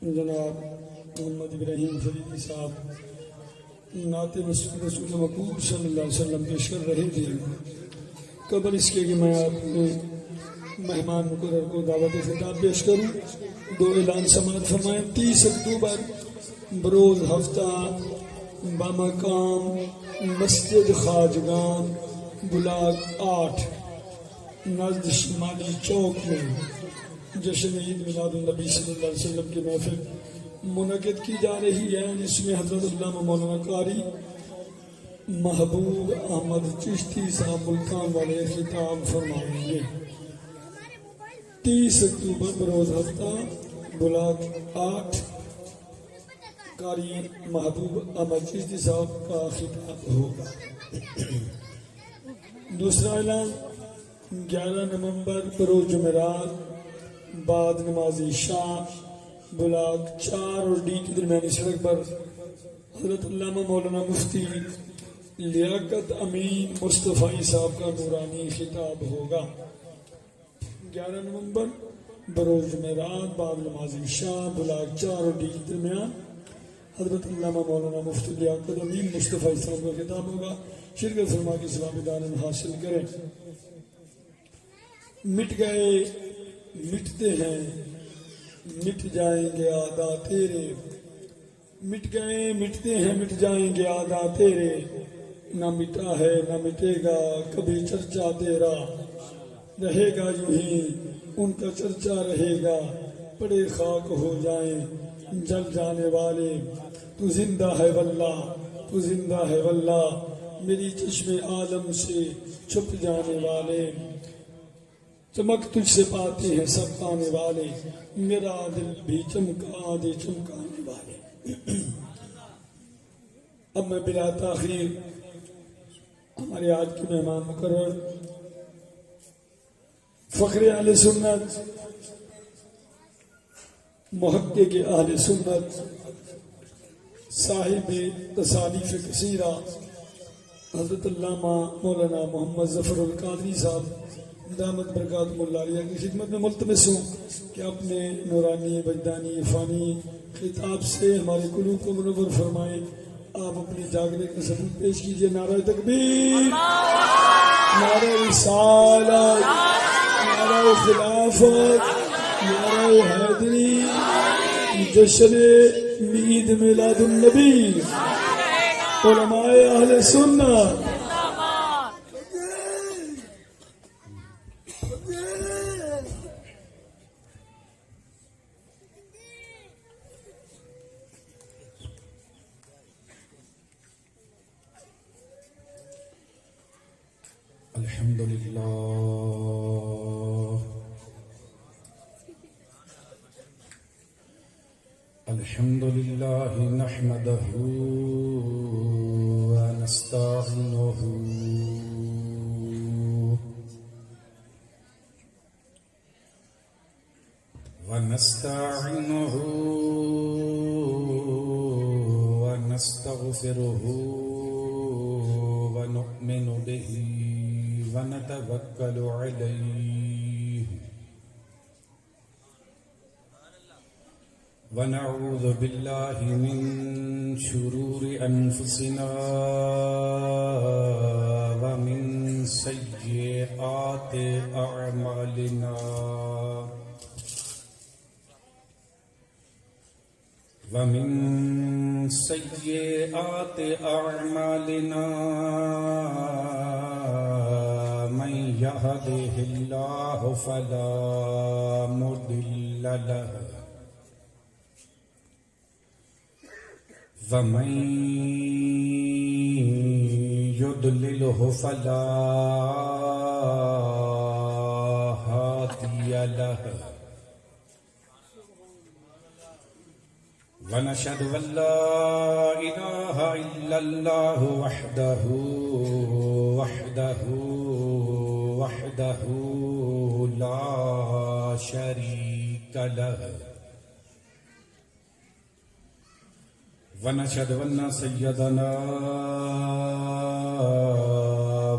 جناب محمد ابراہیم فریدی صاحب نعت رسول مقبول صلی اللہ علیہ وسلم پیش کر رہے تھے. قبل اس کے کہ میں آپ نے مہمان مقرر کو دعوت خطاب پیش کروں، دو اعلان سماعت فرمائیں. 30 اکتوبر بروز ہفتہ بامقام مسجد خواجگان بلاک 8 نزد شمالی چوک میں جشن عید میلاد النبی صلی اللہ علیہ وسلم کی محفل منعقد کی جا رہی ہے، جس میں حضرت علامہ مولانا قاری محبوب احمد چشتی صاحب ملتان والے خطاب فرمائیں گے. 30 اکتوبر بروز ہفتہ بلاک 8 قاری محبوب احمد چشتی صاحب کا خطاب ہوگا. دوسرا اعلان 11 نومبر بروز جمعرات بعد نماز عشاء بلاک 4 اور ڈی کی درمیانی سڑک پر حضرت علامہ مولانا مفتی لیاقت امین مصطفی صاحب کا نورانی خطاب ہوگا. 11 نومبر بروز جمعرات بعد نماز عشاء بلاک 4 اور ڈی کے درمیان حضرت علامہ مولانا مفتی لیاقت امین مصطفی صاحب کا خطاب ہوگا. شرکت فرما کے ثواب دارن حاصل کریں. مٹ گئے مٹتے ہیں مٹ جائیں گے عادات تیرے، مٹ گئے مٹتے ہیں مٹ جائیں گے عادات تیرے، نہ مٹا ہے نہ مٹے گا کبھی چرچا تیرا، رہے گا یوں ہی ان کا چرچا رہے گا، پڑے خاک ہو جائیں جل جانے والے، تو زندہ ہے واللہ تو زندہ ہے واللہ، میری چشم عالم سے چھپ جانے والے، چمک تجھ سے پاتے ہیں سب پانے والے، میرا دل بھی چمکا دے چمکانے والے. اب میں بلا تاخیر ہمارے آج کے مہمان مقرر فخر اہل سنت محقق اہل سنت صاحب تصانیف کثیرہ حضرت علامہ مولانا محمد ظفر القادری صاحب دامت برکاتہ اللہ علیہ کی خدمت میں ملتمس ہوں کہ اپنے نورانی وجدانی عرفانی خطاب سے ہمارے قلوب کو منور فرمائیں. آپ اپنے جاگنے کا ثبوت پیش کیجئے. نعرہ تکبیر، نعرہ رسالت، نعرہ خلافت، نعرہ حیدری، جشن عید میلاد النبی، علماء اہل سنت. الحمد لله الحمد لله نحمده ونستعينه ونستغفره ونؤمن به ونتوكل عليه ونعوذ بالله من شرور أنفسنا ومن سيئات أعمالنا من يهده الله فلا مضل له ومن يضلله فلا هادي له ونشهد أن لا إله إلا الله وحده لا شريك له ونشهد أن سيدنا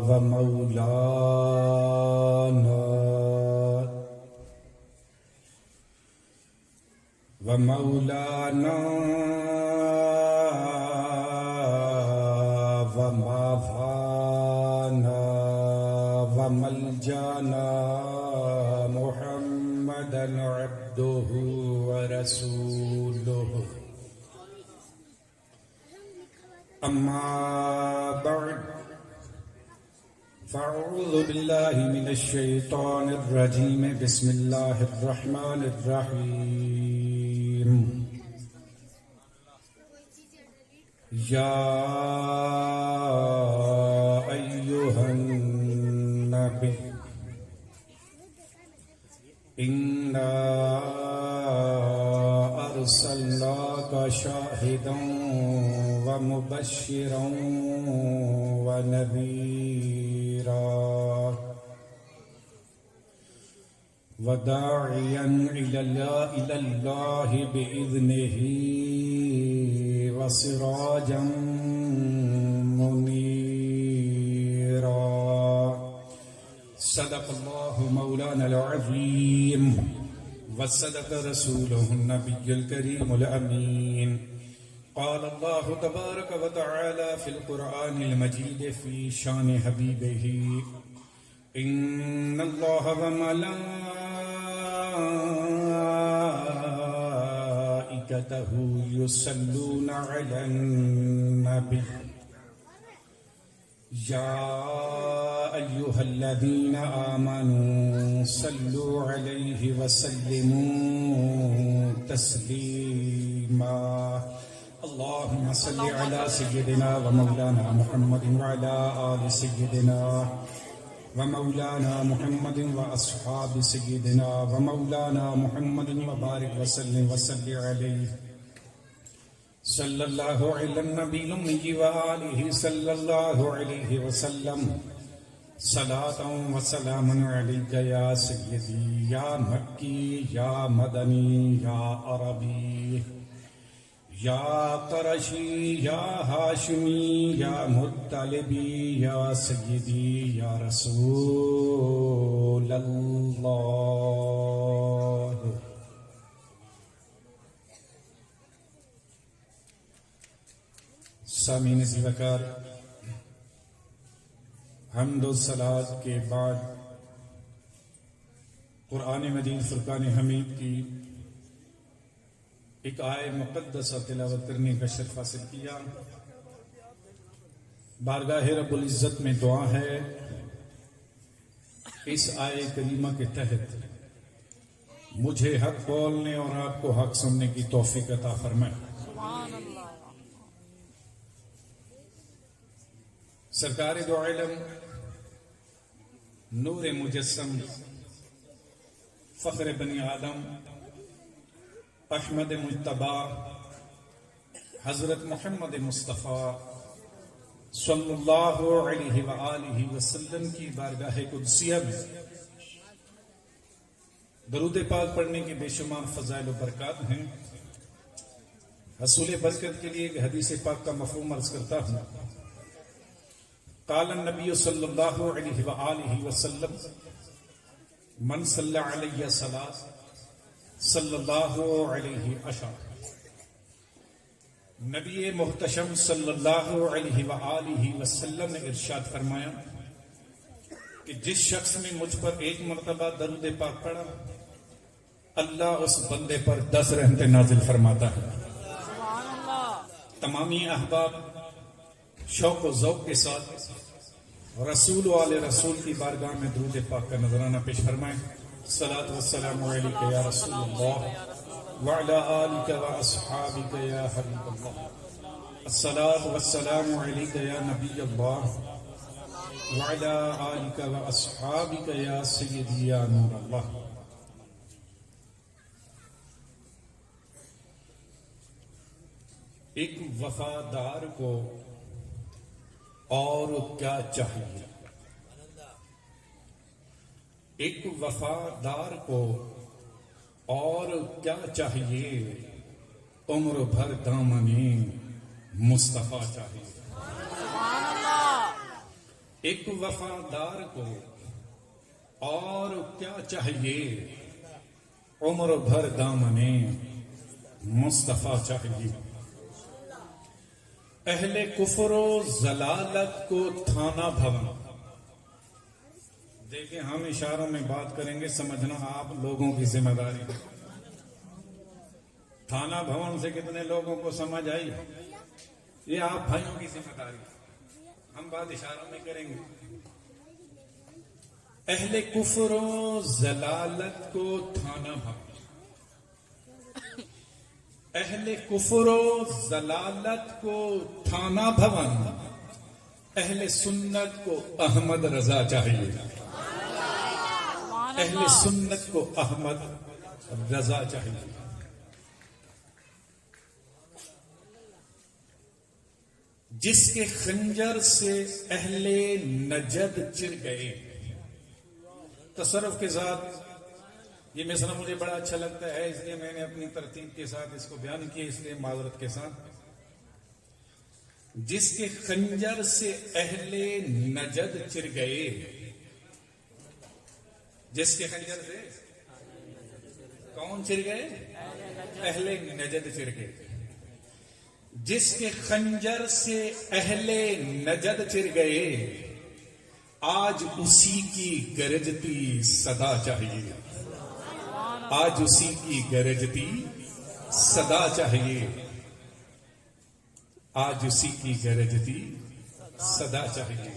ومولانا ومولانا ومافانا وملجانا محمدا عبده ورسوله أما بعد فأعوذ بالله من الشيطان الرجيم بسم الله الرحمن الرحيم يا أيها النبي إنا أرسلناك شاهدا ومبشرا ونذيرا وداعيا إلى الله بإذنه وسراجا منيرا صدق الله مولانا العظيم وصدق رسوله النبي الكريم الأمين قال الله تبارك وتعالى في القرآن المجيد في شان حبيبه إن الله وملائكته يصلون على النبي يا أيها الذين آمنوا صلوا عليه وسلموا تسليما اللهم صل على سيدنا ومولانا محمد وعلى آل سيدنا ومولانا محمد وأصحاب سيدنا ومولانا محمد وبارك وسلم عليه صلى الله على النبي الأمي وآله صلى الله عليه وسلم صلاة وسلام عليك يا سيدي يا مكي يا مدني يا عربي يا قرشي يا هاشمي يا مطلبي يا سيدي يا رسول الله سامعین وقار حمد و صلات کے بعد قرآن مجید فرقان حمید کی ایک آیہ مقدسہ تلاوت کرنے کا شرف حاصل کیا بارگاہ رب العزت میں دعا ہے اس آیہ کریمہ کے تحت مجھے حق بولنے اور آپ کو حق سننے کی توفیق عطا فرمائے سرکار دو عالم نور مجسم فخر بنی آدم احمد مجتبی حضرت محمد مصطفیٰ صلی اللہ علیہ وآلہ وسلم کی بارگاہ قدسیہ میں درود پاک پڑھنے کی بے شمار فضائل و برکات ہیں حصول برکت کے لیے ایک حدیث پاک کا مفہوم عرض کرتا ہوں قال النبی صلی اللہ علیہ وآلہ وسلم من صلی علیہ صلاة صلی اللہ علیہ عشر نبی محتشم صلی اللہ علیہ وآلہ وسلم نے ارشاد فرمایا کہ جس شخص نے مجھ پر ایک مرتبہ درود پاک پڑھا اللہ اس بندے پر 10 رحمتیں نازل فرماتا ہے تمامی احباب شوق و ذوق کے ساتھ رسول والے رسول کی بارگاہ میں درود پاک کا نذرانہ پیش فرمائیں صلاۃ والسلام علیک یا رسول اللہ وعلی آلک واصحابک یا حبیب اللہ الصلاۃ والسلام علیک یا نبی اللہ وعلی آلک واصحابک یا سیدی یا نور اللہ ایک وفادار کو اور کیا چاہیے ایک وفادار کو اور کیا چاہیے عمر بھر دامنِ مصطفیٰ چاہیے ایک وفادار کو اور کیا چاہیے عمر بھر دامنِ مصطفیٰ چاہیے. اہل کفر و ضلالت کو تھانہ بھون. دیکھیں ہم اشاروں میں بات کریں گے، سمجھنا آپ لوگوں کی ذمہ داری ہے. تھانہ بھون سے کتنے لوگوں کو سمجھ آئی؟ یہ آپ بھائیوں کی ذمہ داری ہے. ہم بات اشاروں میں کریں گے. اہل کفر و ضلالت کو تھانہ بھون. اہل کفر و ضلالت کو تھانہ بھون. اہل سنت کو احمد رضا چاہیے. اہل سنت کو احمد رضا چاہیے. جس کے خنجر سے اہل نجد چر گئے. تصرف کے ساتھ یہ مثلا مجھے بڑا اچھا لگتا ہے، اس لیے میں نے اپنی ترتیب کے ساتھ اس کو بیان کیا، اس لیے معذرت کے ساتھ. جس کے خنجر سے اہل نجد چر گئے. جس کے خنجر سے کون چر گئے؟ اہل نجد چر گئے. جس کے خنجر سے اہل نجد چر گئے، آج اسی کی گرجتی صدا چاہیے. آج اسی کی گرجتی صدا چاہیے. آج اسی کی گرجتی صدا چاہیے.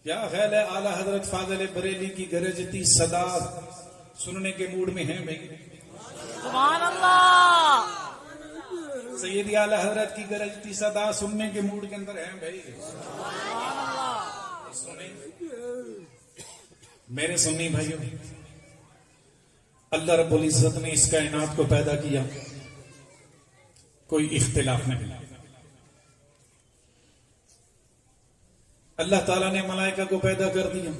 کیا خیال ہے اعلی حضرت فاضل بریلی کی گرجتی صدا سننے کے موڈ میں ہیں بھائی؟ سبحان اللہ. سیدی اعلی حضرت کی گرجتی صدا سننے کے موڈ کے اندر ہیں بھائی؟ سنیں میرے سنی بھائیوں، اللہ رب العزت نے اس کائنات کو پیدا کیا، کوئی اختلاف نہیں. اللہ تعالیٰ نے ملائکہ کو پیدا کر دیا،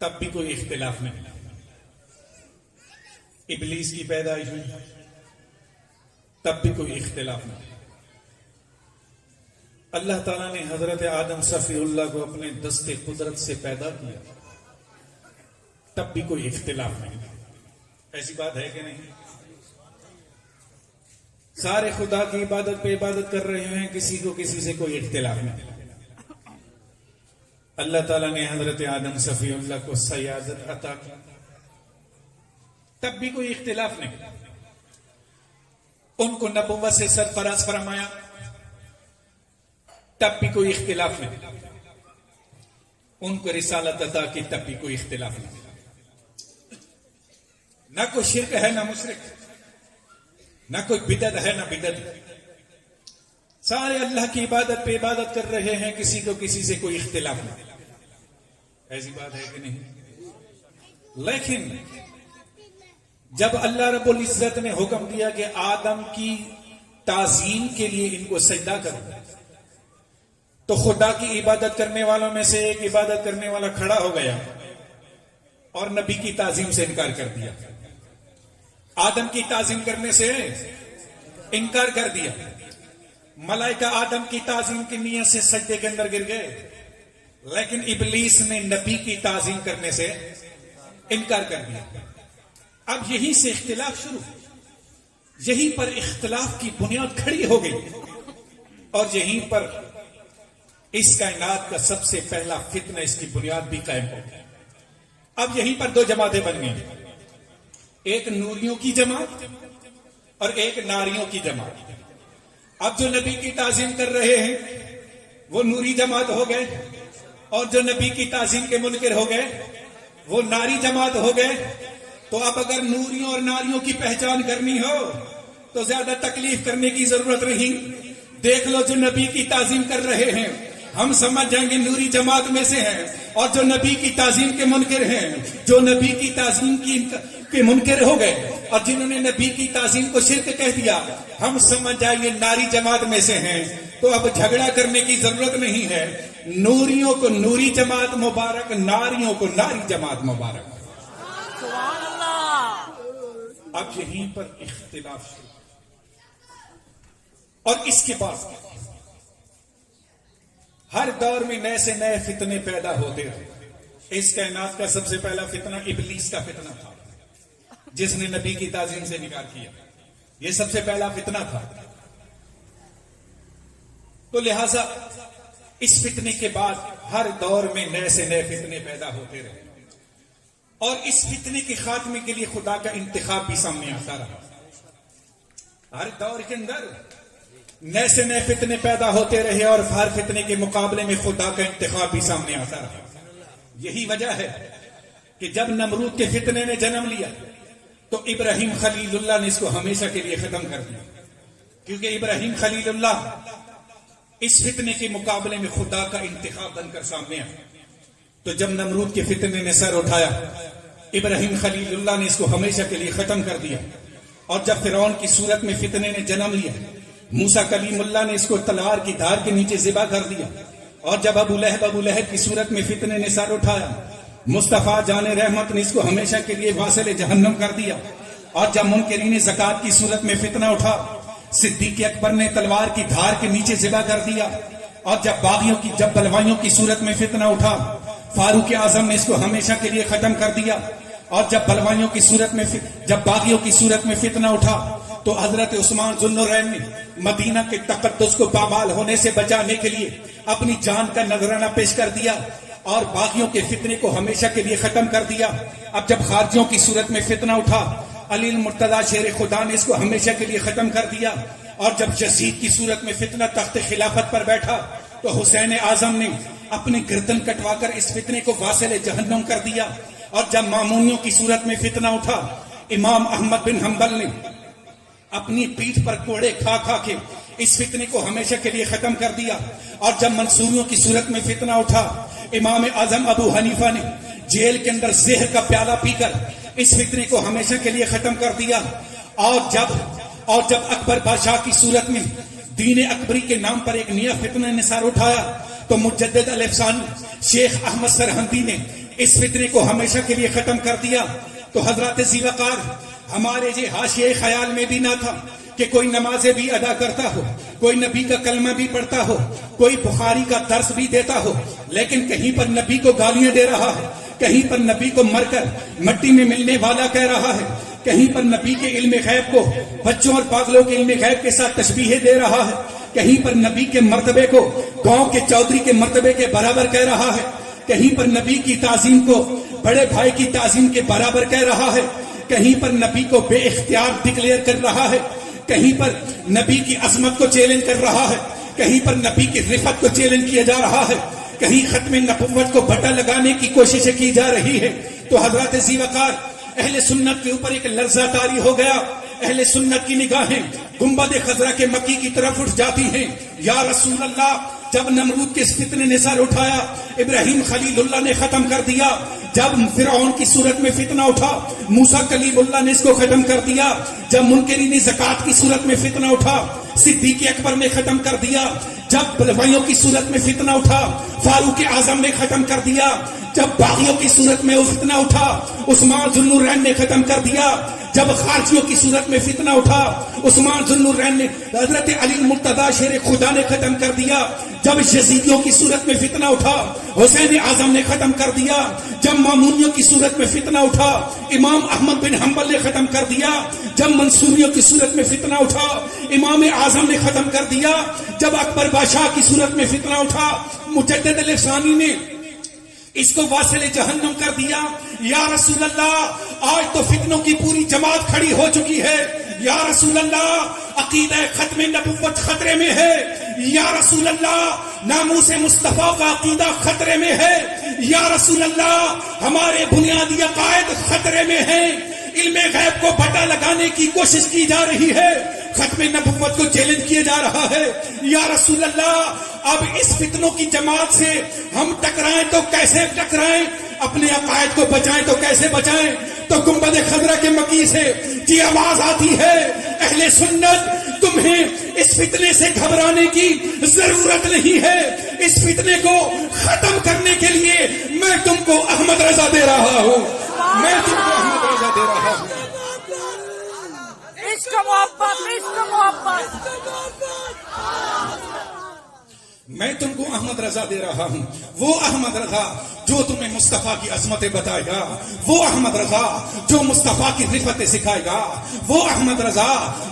تب بھی کوئی اختلاف نہیں. ابلیس کی پیدائش ہوئی، تب بھی کوئی اختلاف نہیں. اللہ تعالیٰ نے حضرت آدم صفی اللہ کو اپنے دست قدرت سے پیدا کیا، تب بھی کوئی اختلاف نہیں. ایسی بات ہے کہ نہیں؟ سارے خدا کی عبادت پہ عبادت کر رہے ہیں، کسی کو کسی سے کوئی اختلاف نہیں. اللہ تعالیٰ نے حضرت آدم صفی اللہ کو سیادت عطا کی، تب بھی کوئی اختلاف نہیں. ان کو نبوت سے سرفراز فرمایا، تب بھی کوئی اختلاف نہیں. ان کو رسالت عطا کی، تب بھی کوئی اختلاف نہیں. نہ کوئی شرک ہے نہ مشرک، نہ کوئی بدعت ہے نہ بدعت. سارے اللہ کی عبادت پہ عبادت کر رہے ہیں، کسی کو کسی سے کوئی اختلاف نہیں. ایسی بات ہے کہ نہیں؟ لیکن جب اللہ رب العزت نے حکم دیا کہ آدم کی تعظیم کے لیے ان کو سجدہ کرو، تو خدا کی عبادت کرنے والوں میں سے ایک عبادت کرنے والا کھڑا ہو گیا اور نبی کی تعظیم سے انکار کر دیا. آدم کی تعظیم کرنے سے انکار کر دیا. ملائکہ آدم کی تعظیم کی نیت سے سجدے کے اندر گر گئے، لیکن ابلیس نے نبی کی تعظیم کرنے سے انکار کر دیا. اب یہیں سے اختلاف شروع، یہیں پر اختلاف کی بنیاد کھڑی ہو گئی، اور یہیں پر اس کائنات کا سب سے پہلا فتنہ، اس کی بنیاد بھی قائم ہو گئی. اب یہیں پر دو جماعتیں بن گئی، ایک نوریوں کی جماعت اور ایک ناریوں کی جماعت. اب جو نبی کی تعظیم کر رہے ہیں وہ نوری جماعت ہو گئے، اور جو نبی کی تعظیم کے منکر ہو گئے وہ ناری جماعت ہو گئے. تو اب اگر نوریوں اور ناریوں کی پہچان کرنی ہو تو زیادہ تکلیف کرنے کی ضرورت نہیں. دیکھ لو جو نبی کی تعظیم کر رہے ہیں، ہم سمجھ جائیں گے نوری جماعت میں سے ہیں، اور جو نبی کی تعظیم کے منکر ہیں، جو نبی کی تعظیم کے منکر ہو گئے اور جنہوں نے نبی کی تعظیم کو شرک کہہ دیا، ہم سمجھ جائیں گے ناری جماعت میں سے ہیں. تو اب جھگڑا کرنے کی ضرورت نہیں ہے. نوریوں کو نوری جماعت مبارک، ناریوں کو ناری جماعت مبارک. سبحان اللہ. اب یہیں پر اختلاف شروع، اور اس کے بعد ہر دور میں نئے سے نئے فتنے پیدا ہوتے رہے. اس کائنات کا سب سے پہلا فتنہ ابلیس کا فتنہ تھا، جس نے نبی کی تعظیم سے انکار کیا. یہ سب سے پہلا فتنہ تھا. تو لہذا اس فتنے کے بعد ہر دور میں نئے سے نئے فتنے پیدا ہوتے رہے اور اس فتنے کے خاتمے کے لیے خدا کا انتخاب بھی سامنے آتا رہا. ہر دور کے اندر نئے سے نئے فتنے پیدا ہوتے رہے اور ہر فتنے کے مقابلے میں خدا کا انتخاب بھی سامنے آتا رہا. یہی وجہ ہے کہ جب نمرود کے فتنے نے جنم لیا تو ابراہیم خلیل اللہ نے اس کو ہمیشہ کے لیے ختم کر دیا, کیونکہ ابراہیم خلیل اللہ اس فتنے کے مقابلے میں خدا کا انتخاب بن کر سامنے آیا. تو جب نمرود کے فتنے نے سر اٹھایا, ابراہیم خلیل اللہ نے اس کو ہمیشہ کے لیے ختم کر دیا. اور جب فرعون کی صورت میں فتنے نے جنم لیا, موسیٰ کلیم اللہ نے اس کو تلوار کی دھار کے نیچے ذبح کر دیا. اور جب ابو لہب کی صورت میں فتنے نے سر اٹھایا, مصطفیٰ جان رحمت نے اس کو ہمیشہ کے لیے واصل جہنم کر دیا. اور جب منکرین زکات کی صورت میں فتنہ اٹھا, صدیق اکبر نے تلوار کی دھار کے نیچے ذبح کر دیا. اور جب بلوائیوں کی صورت میں فتنہ اٹھا, فاروق اعظم نے اس کو ہمیشہ کے لیے ختم کر دیا. اور جب باغیوں کی صورت میں فتنہ اٹھا تو حضرت عثمان ذوالنورین نے مدینہ کے تقدس کو پامال ہونے سے بچانے کے لیے اپنی جان کا نذرانہ پیش کر دیا اور باغیوں کے فتنے کو ہمیشہ کے لیے ختم کر دیا. اب جب خارجیوں کی صورت میں فتنہ اٹھا, علی المرتضیٰ شیر خدا نے اس کو ہمیشہ کے لیے ختم کر دیا. اور جب یزید کی صورت میں فتنہ تخت خلافت پر بیٹھا تو حسین اعظم نے اپنی گردن کٹوا کر اس فتنے کو واصل جہنم کر دیا. اور جب مامونیوں کی صورت میں فتنہ اٹھا, امام احمد بن حنبل نے اپنی پیٹھ پر کوڑے کھا کھا کے اس فتنے کو ہمیشہ کے لیے ختم کر دیا. اور جب منصوریوں کی صورت میں فتنہ اٹھا, امام اعظم ابو حنیفہ نے جیل کے اندر زہر کا پیالہ پی کر اس فتنے کو ہمیشہ کے لیے ختم کر دیا. اور جب اکبر بادشاہ کی صورت میں دین اکبری کے نام پر ایک نیا فتنہ نے سر اٹھایا تو مجدد الافسانی شیخ احمد سرہندی نے اس فتنے کو ہمیشہ کے لیے ختم کر دیا. تو حضرات ذیوقار, ہمارے یہ حاشیے خیال میں بھی نہ تھا کہ کوئی نمازیں بھی ادا کرتا ہو, کوئی نبی کا کلمہ بھی پڑھتا ہو, کوئی بخاری کا درس بھی دیتا ہو, لیکن کہیں پر نبی کو گالیاں دے رہا ہے, کہیں پر نبی کو مر کر مٹی میں ملنے والا کہہ رہا ہے, کہیں پر نبی کے علم غیب کو بچوں اور پاگلوں کے علم غیب کے ساتھ تشبیہ دے رہا ہے, کہیں پر نبی کے مرتبے کو گاؤں کے چودھری کے مرتبے کے برابر کہہ رہا ہے, کہیں پر نبی کی تعظیم کو بڑے بھائی کی تعظیم کے برابر کہہ رہا ہے, کہیں پر نبی کو بے اختیار ڈکلیئر کر رہا ہے, کہیں پر نبی کی عظمت کو چیلنج کر رہا ہے, کہیں پر نبی کی رفعت کو چیلنج کیا جا رہا ہے, کہیں ختم نبوت کو بٹا لگانے کی کوششیں کی جا رہی ہے. تو حضرات ذیوقار, اہل سنت کے اوپر ایک لرزہ طاری ہو گیا. اہل سنت کی نگاہیں گنبد خضرا کے مکی کی طرف اٹھ جاتی ہیں. یا رسول اللہ, جب نمرود کے اس فتنے نے سر اٹھایا, ابراہیم خلیل اللہ نے ختم کر دیا. جب فرعون کی صورت میں فتنہ اٹھا, موسیٰ کلیم اللہ نے اس کو ختم کر دیا. جب منکرین زکات کی صورت میں فتنہ اٹھا, صدیق اکبر نے ختم کر دیا. جب بلوائیوں کی صورت میں فتنہ اٹھا, فاروق اعظم نے ختم کر دیا. جب باغیوں کی صورت میں فتنہ اٹھا, عثمان ذوالنورین نے ختم کر دیا. جب خارجیوں کی صورت میں فتنہ اٹھا, عثمان ذوالنورین نے حضرت علی المرتضیٰ شیر خدا نے ختم کر دیا. جب یزیدیوں کی صورت میں فتنہ اٹھا, حسین اعظم نے ختم کر دیا. جب مامونیوں کی صورت میں فتنہ اٹھا, امام احمد بن حنبل نے ختم کر دیا. جب منصوریوں کی صورت میں فتنہ اٹھا, امام اعظم نے ختم کر دیا. جب اکبر بادشاہ کی صورت میں فتنہ اٹھا, مجدد الافسانی نے اس کو واصل جہنم کر دیا. یا رسول اللہ, آج تو فتنوں کی پوری جماعت کھڑی ہو چکی ہے. یا رسول اللہ, عقیدہ ختم نبوت خطرے میں ہے. یا رسول اللہ, ناموس مصطفیٰ کا عقیدہ خطرے میں ہے. یا رسول اللہ, ہمارے بنیادی عقائد خطرے میں ہیں. علم غیب کو بٹا لگانے کی کوشش کی جا رہی ہے, ختم نبوت کو چیلنج کیا جا رہا ہے. یا رسول اللہ, اب اس فتنوں کی جماعت سے ہم ٹکرائیں تو کیسے ٹکرائیں, اپنے عقائد کو بچائیں تو کیسے بچائیں. تو گنبد خضرا کے مکی سے یہ آواز آتی ہے, اہل سنت, تمہیں اس فتنے سے گھبرانے کی ضرورت نہیں ہے. اس فتنے کو ختم کرنے کے لیے میں تم کو احمد رضا دے رہا ہوں. میں تم کو احمد رضا دے رہا ہوں. عشق محبت, عشق محبت. میں تم کو احمد رضا دے رہا ہوں. وہ احمد رضا جو تمہیں مصطفیٰ کی عظمتیں بتائے گا، وہ احمد رضا جو مصطفیٰ کی رفتیں سکھائے گا، وہ احمد رضا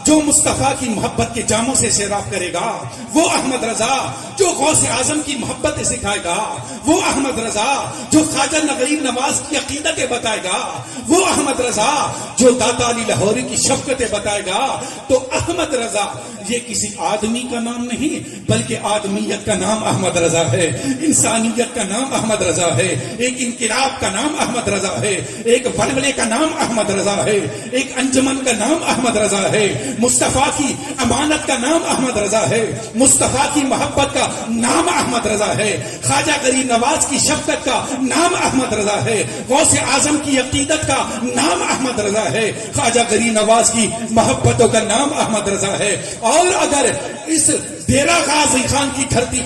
جو مصطفیٰ کی محبت کے جاموں سے سیراب کرے گا، وہ احمد رضا جو غوث اعظم کی محبتیں سکھائے گا، وہ احمد رضا جو خواجہ غریب نواز کی عقیدتیں بتائے گا، وہ احمد رضا جو داتا علی لاہوری کی شفقتیں بتائے گا۔ تو احمد رضا یہ کسی آدمی کا نام نہیں، بلکہ آدمیت کا نام احمد رضا ہے، انسانیت کا نام احمد رضا ہے، ایک انقلاب کا نام احمد رضا ہے، ایک ولولے کا نام احمد رضا ہے، ایک انجمن کا نام احمد رضا ہے، مصطفیٰ کی امانت کا نام احمد رضا ہے، مصطفیٰ کی محبت کا نام احمد رضا ہے، خواجہ غریب نواز کی شفقت کا نام احمد رضا ہے، غوث اعظم کی عقیدت کا نام احمد رضا ہے، خواجہ غریب نواز کی محبتوں کا نام احمد رضا ہے۔ اور اگر اس ڈیرہ غازی خان کی دھرتی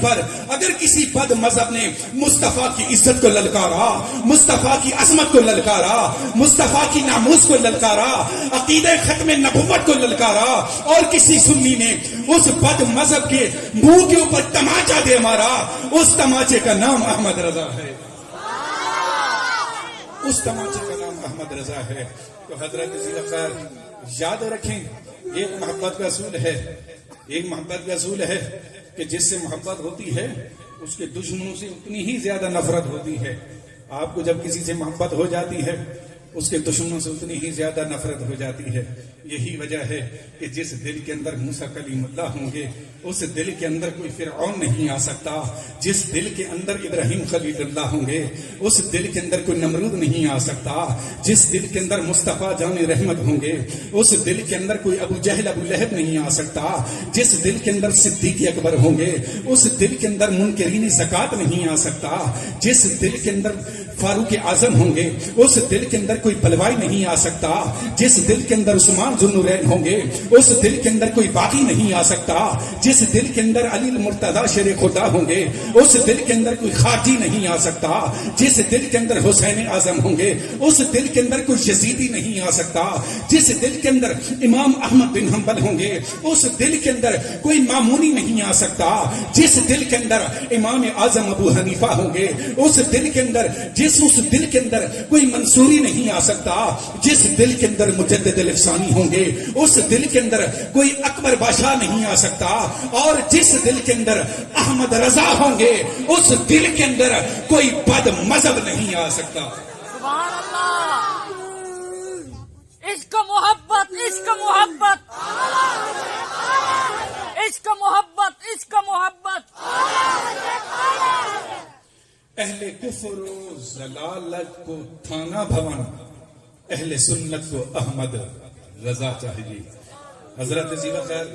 پر، اگر کسی بد مذہب نے مصطفیٰ کی عزت کو للکارا، مصطفیٰ کی عظمت کو للکارا، مصطفیٰ کی ناموس کو للکارا، عقیدہ ختم نبوت کو للکارا، اور کسی سنی نے اس بد مذہب کے منہ کے اوپر تماچا دے مارا، اس تماچے کا نام احمد رضا ہے، اس تماچے کا نام احمد رضا ہے۔ تو حضرت ذوالفقار یاد رکھیں، ایک محبت کا اصول ہے کہ جس سے محبت ہوتی ہے اس کے دشمنوں سے اتنی ہی زیادہ نفرت ہوتی ہے۔ آپ کو جب کسی سے محبت ہو جاتی ہے اس کے دشمنوں سے اتنی ہی زیادہ نفرت ہو جاتی ہے۔ یہی وجہ ہے کہ جس دل کے اندر موسیٰ کلیم اللہ ہوں گے اس دل کے اندر کوئی فرعون نہیں آ سکتا، جس دل کے اندر ابراہیم خلیل اللہ ہوں گے اس دل کے اندر کوئی نمرود نہیں آ سکتا، جس دل کے اندر مصطفیٰ جان رحمت ہوں گے اس دل کے اندر کوئی ابو جہل ابو لہب نہیں آ سکتا، جس دل کے اندر صدیق اکبر ہوں گے اس دل کے اندر منکرین زکات نہیں آ سکتا، جس دل کے اندر فاروق اعظم ہوں گے اس دل کے اندر کوئی بلوائی نہیں آ سکتا، جس دل کے اندر عثمان ذوالنورین ہوں گے اس دل کے اندر کوئی باقی نہیں آ سکتا، جس دل کے اندر علی المرتضی شیر خدا ہوں گے اس دل کے اندر کوئی خارجی نہیں آ سکتا، جس دل کے اندر حسین اعظم ہوں گے اس دل کے اندر کوئی یزیدی نہیں آ سکتا، جس دل کے اندر امام احمد بن حنبل ہوں گے اس دل کے اندر کوئی مامونی نہیں آ سکتا، جس دل کے اندر امام اعظم ابو حنیفہ ہوں گے اس دل کے اندر کوئی منصوری نہیں آ سکتا، جس دل کے اندر مجدد الافسانی ہوں گے اس دل کے اندر کوئی اکبر بادشاہ نہیں آ سکتا، اور جس دل کے اندر احمد رضا ہوں گے اس دل کے اندر کوئی بد مذہب نہیں آ سکتا۔ سبحان اللہ، عشق محبت، عشق محبت، عشق محبت، عشق محبت۔ اہل کفر و ضلالت کو تھانہ بھون، اہل سنت کو احمد رضا چاہیے۔ حضرت ذوالفقار،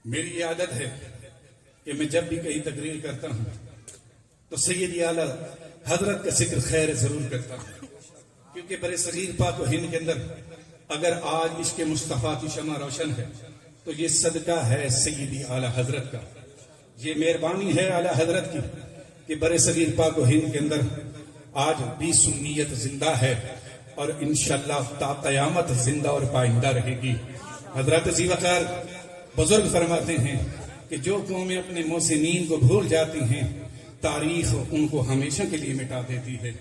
میری یہ عادت ہے کہ میں جب بھی کہیں تقریر کرتا ہوں تو سید اعلیٰ حضرت کا ذکر خیر ضرور کرتا ہوں، کیونکہ برے صغیر پاک و ہند کے اندر اگر آج عشق مصطفیٰ کی شمع روشن ہے تو یہ صدقہ ہے سیدی اعلیٰ حضرت کا، یہ مہربانی ہے اعلیٰ حضرت کی کہ برے صغیر پاک و ہند کے اندر آج بھی سنیت زندہ ہے اور انشاءاللہ تا قیامت زندہ اور پائندہ رہے گی۔ حضرت ذوالفقار بزرگ فرماتے ہیں کہ جو قومیں اپنے محسنین کو بھول جاتی ہیں تاریخ ان کو ہمیشہ کے لیے مٹا دیتی ہے،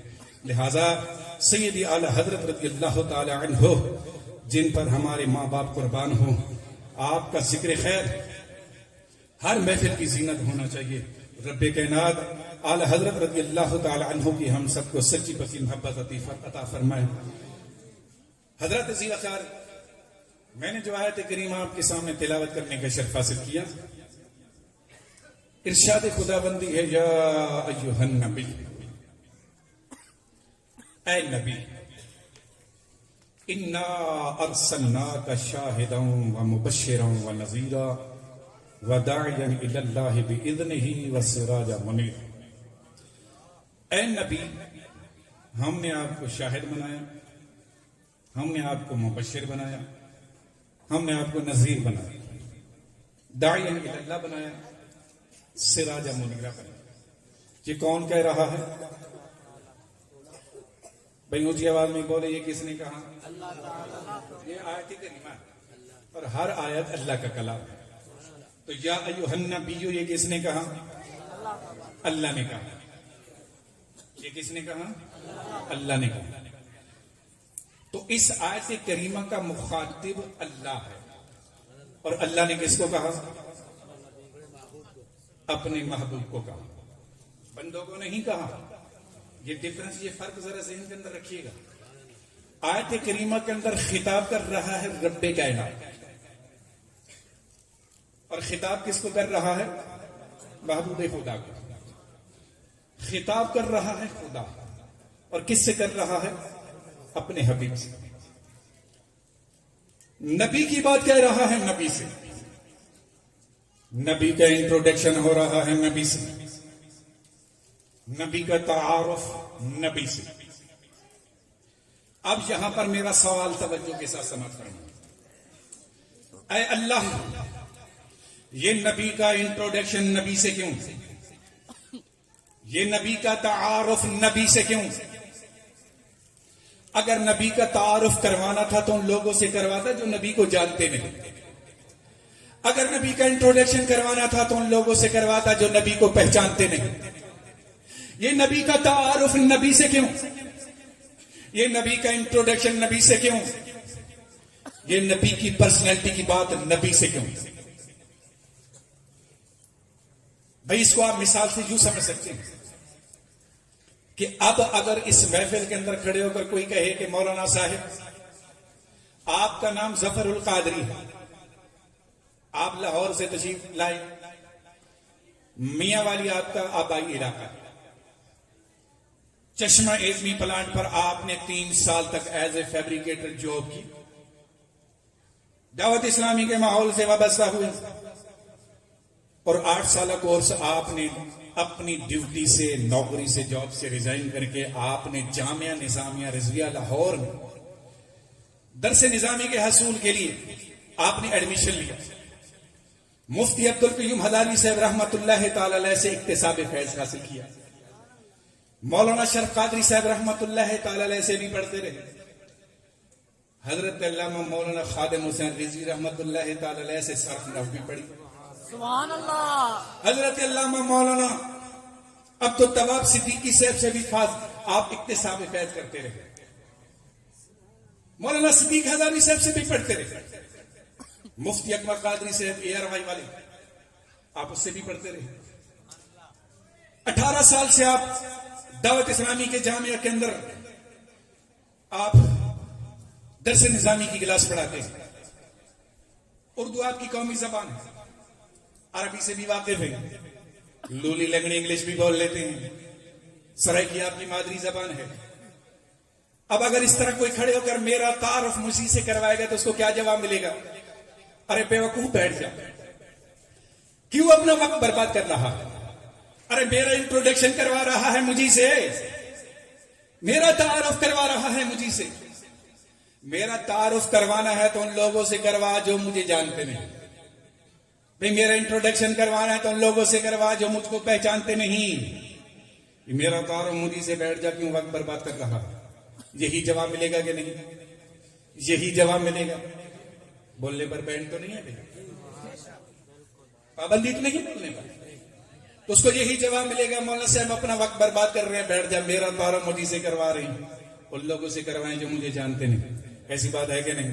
لہذا سیدی اعلیٰ حضرت رضی اللہ تعالی عنہ جن پر ہمارے ماں باپ قربان ہوں، آپ کا ذکر خیر ہر محفل کی زینت ہونا چاہیے۔ رب کائنات اعلیٰ حضرت رضی اللہ تعالی عنہ کی ہم سب کو سچی پکی محبت عطا فرمائے۔ حضرت ذوالفقار، میں نے جو آیت کریمہ آپ کے سامنے تلاوت کرنے کا شرف حاصل کیا، ارشاد خدا بندی ہے، یا ایھا النبی، اے نبی، انا ارسلناک شاہدا ومبشرا ونذیرا وداعیا الی اللہ باذنہ وسراجا منیرا۔ اے نبی، ہم نے آپ کو شاہد بنایا، ہم نے آپ کو مبشر بنایا، ہم نے آپ کو نذیر بنایا، داعیا الی اللہ بنایا، سراجا منیرا بنایا۔ یہ کون کہہ رہا ہے؟ بھائی اونچی آواز میں بولے، یہ کس نے کہا؟ اللہ تعالیٰ۔ یہ آیت کریمہ اور ہر آیت اللہ کا کلام ہے۔ تو یا ایھا النبی یہ کس نے کہا؟ اللہ نے کہا. یہ کس نے کہا؟ اللہ نے کہا. تو اس آیت کریمہ کا مخاطب اللہ ہے. اور اللہ نے کس کو کہا؟ اپنے محبوب کو کہا، بندوں کو نہیں کہا. یہ ڈفرنس، یہ فرق ذرا ذہن کے اندر رکھیے گا. آیت کریمہ کے اندر خطاب کر رہا ہے رب کائنات، اور خطاب کس کو کر رہا ہے؟ محبوب خدا کو. خطاب کر رہا ہے خدا، اور کس سے کر رہا ہے؟ اپنے حبیب سے. نبی کی بات کہہ رہا ہے نبی سے، نبی کا انٹروڈکشن ہو رہا ہے نبی سے، نبی کا تعارف نبی سے. اب یہاں پر میرا سوال توجہ کے ساتھ سمجھ کرنا. اے اللہ، یہ نبی کا انٹروڈکشن نبی سے کیوں؟ یہ نبی کا تعارف نبی سے کیوں؟ اگر نبی کا تعارف کروانا تھا تو ان لوگوں سے کرواتا جو نبی کو جانتے نہیں. اگر نبی کا انٹروڈکشن کروانا تھا تو ان لوگوں سے کرواتا جو نبی کو پہچانتے نہیں. یہ نبی کا تعارف نبی سے کیوں؟ یہ نبی کا انٹروڈکشن نبی سے کیوں؟ یہ نبی کی پرسنالٹی کی بات نبی سے کیوں؟ بھائی اس کو آپ مثال سے یوں سمجھ سکتے ہیں کہ اب اگر اس محفل کے اندر کھڑے ہو کر کوئی کہے کہ مولانا صاحب آپ کا نام ظفر القادری ہے، آپ لاہور سے تشریف لائے، میاں والی آپ کا آبائی علاقہ ہے، چشمہ ایزمی پلانٹ پر آپ نے 3 سال تک ایز اے فیبریکیٹر جاب کی، دعوت اسلامی کے ماحول سے وابستہ ہوئے، اور 8 سالہ کورس آپ نے اپنی ڈیوٹی سے، نوکری سے، جاب سے ریزائن کر کے آپ نے جامعہ نظامیہ رضویہ لاہور میں درس نظامی کے حصول کے لیے آپ نے ایڈمیشن لیا. مفتی عبدالقیوم حلاری صاحب رحمۃ اللہ تعالی علیہ سے اکتساب فیض حاصل کیا. مولانا شرف قادری صاحب رحمۃ اللہ تعالی علیہ سے بھی پڑھتے رہے. حضرت علامہ مولانا خادم حسین رضوی رحمۃ اللہ تعالی علیہ سے صرف نحو بھی پڑھی. سبحان اللہ. حضرت علامہ مولانا عبد التواب صدیقی صاحب سے بھی آپ اکتساب فیض کرتے رہے. مولانا صدیق ہزاری صاحب سے بھی پڑھتے رہے. مفتی اکبر قادری صاحب ARY والے، آپ اس سے بھی پڑھتے رہے. 18 سال سے آپ دعوت اسلامی کے جامعہ کے اندر آپ درس نظامی کی کلاس پڑھاتے ہیں. اردو آپ کی قومی زبان ہے، عربی سے بھی واقف ہے، لولی لنگڑی انگلش بھی بول لیتے ہیں، سرائکی آپ کی مادری زبان ہے. اب اگر اس طرح کوئی کھڑے ہو کر میرا تعارف مجھ سے کروائے گا تو اس کو کیا جواب ملے گا؟ ارے بیوقوف بیٹھ جا، کیوں اپنا وقت برباد کر رہا ہے؟ ارے میرا انٹروڈکشن کروا رہا ہے مجھے سے، میرا تعارف کروا رہا ہے مجھے سے. میرا تعارف کروانا ہے تو ان لوگوں سے کروا جو مجھے جانتے نہیں. بھئی میرا انٹروڈکشن کروانا ہے تو ان لوگوں سے کروا جو مجھ کو پہچانتے نہیں. میرا تعارف مجھے سے بیٹھ جا، کیوں وقت برباد کر رہا؟ یہی جواب ملے گا کہ نہیں؟ یہی جواب ملے گا. بولنے پر بینڈ تو نہیں ہے، پابندی تو نہیں بولنے پر، تو اس کو یہی جواب ملے گا مولانا صاحب اپنا وقت برباد کر رہے ہیں، بیٹھ جا، میرا تعارف مجھے سے کروا رہی ہیں، ان لوگوں سے کروائیں جو مجھے جانتے نہیں. ایسی بات ہے کہ نہیں؟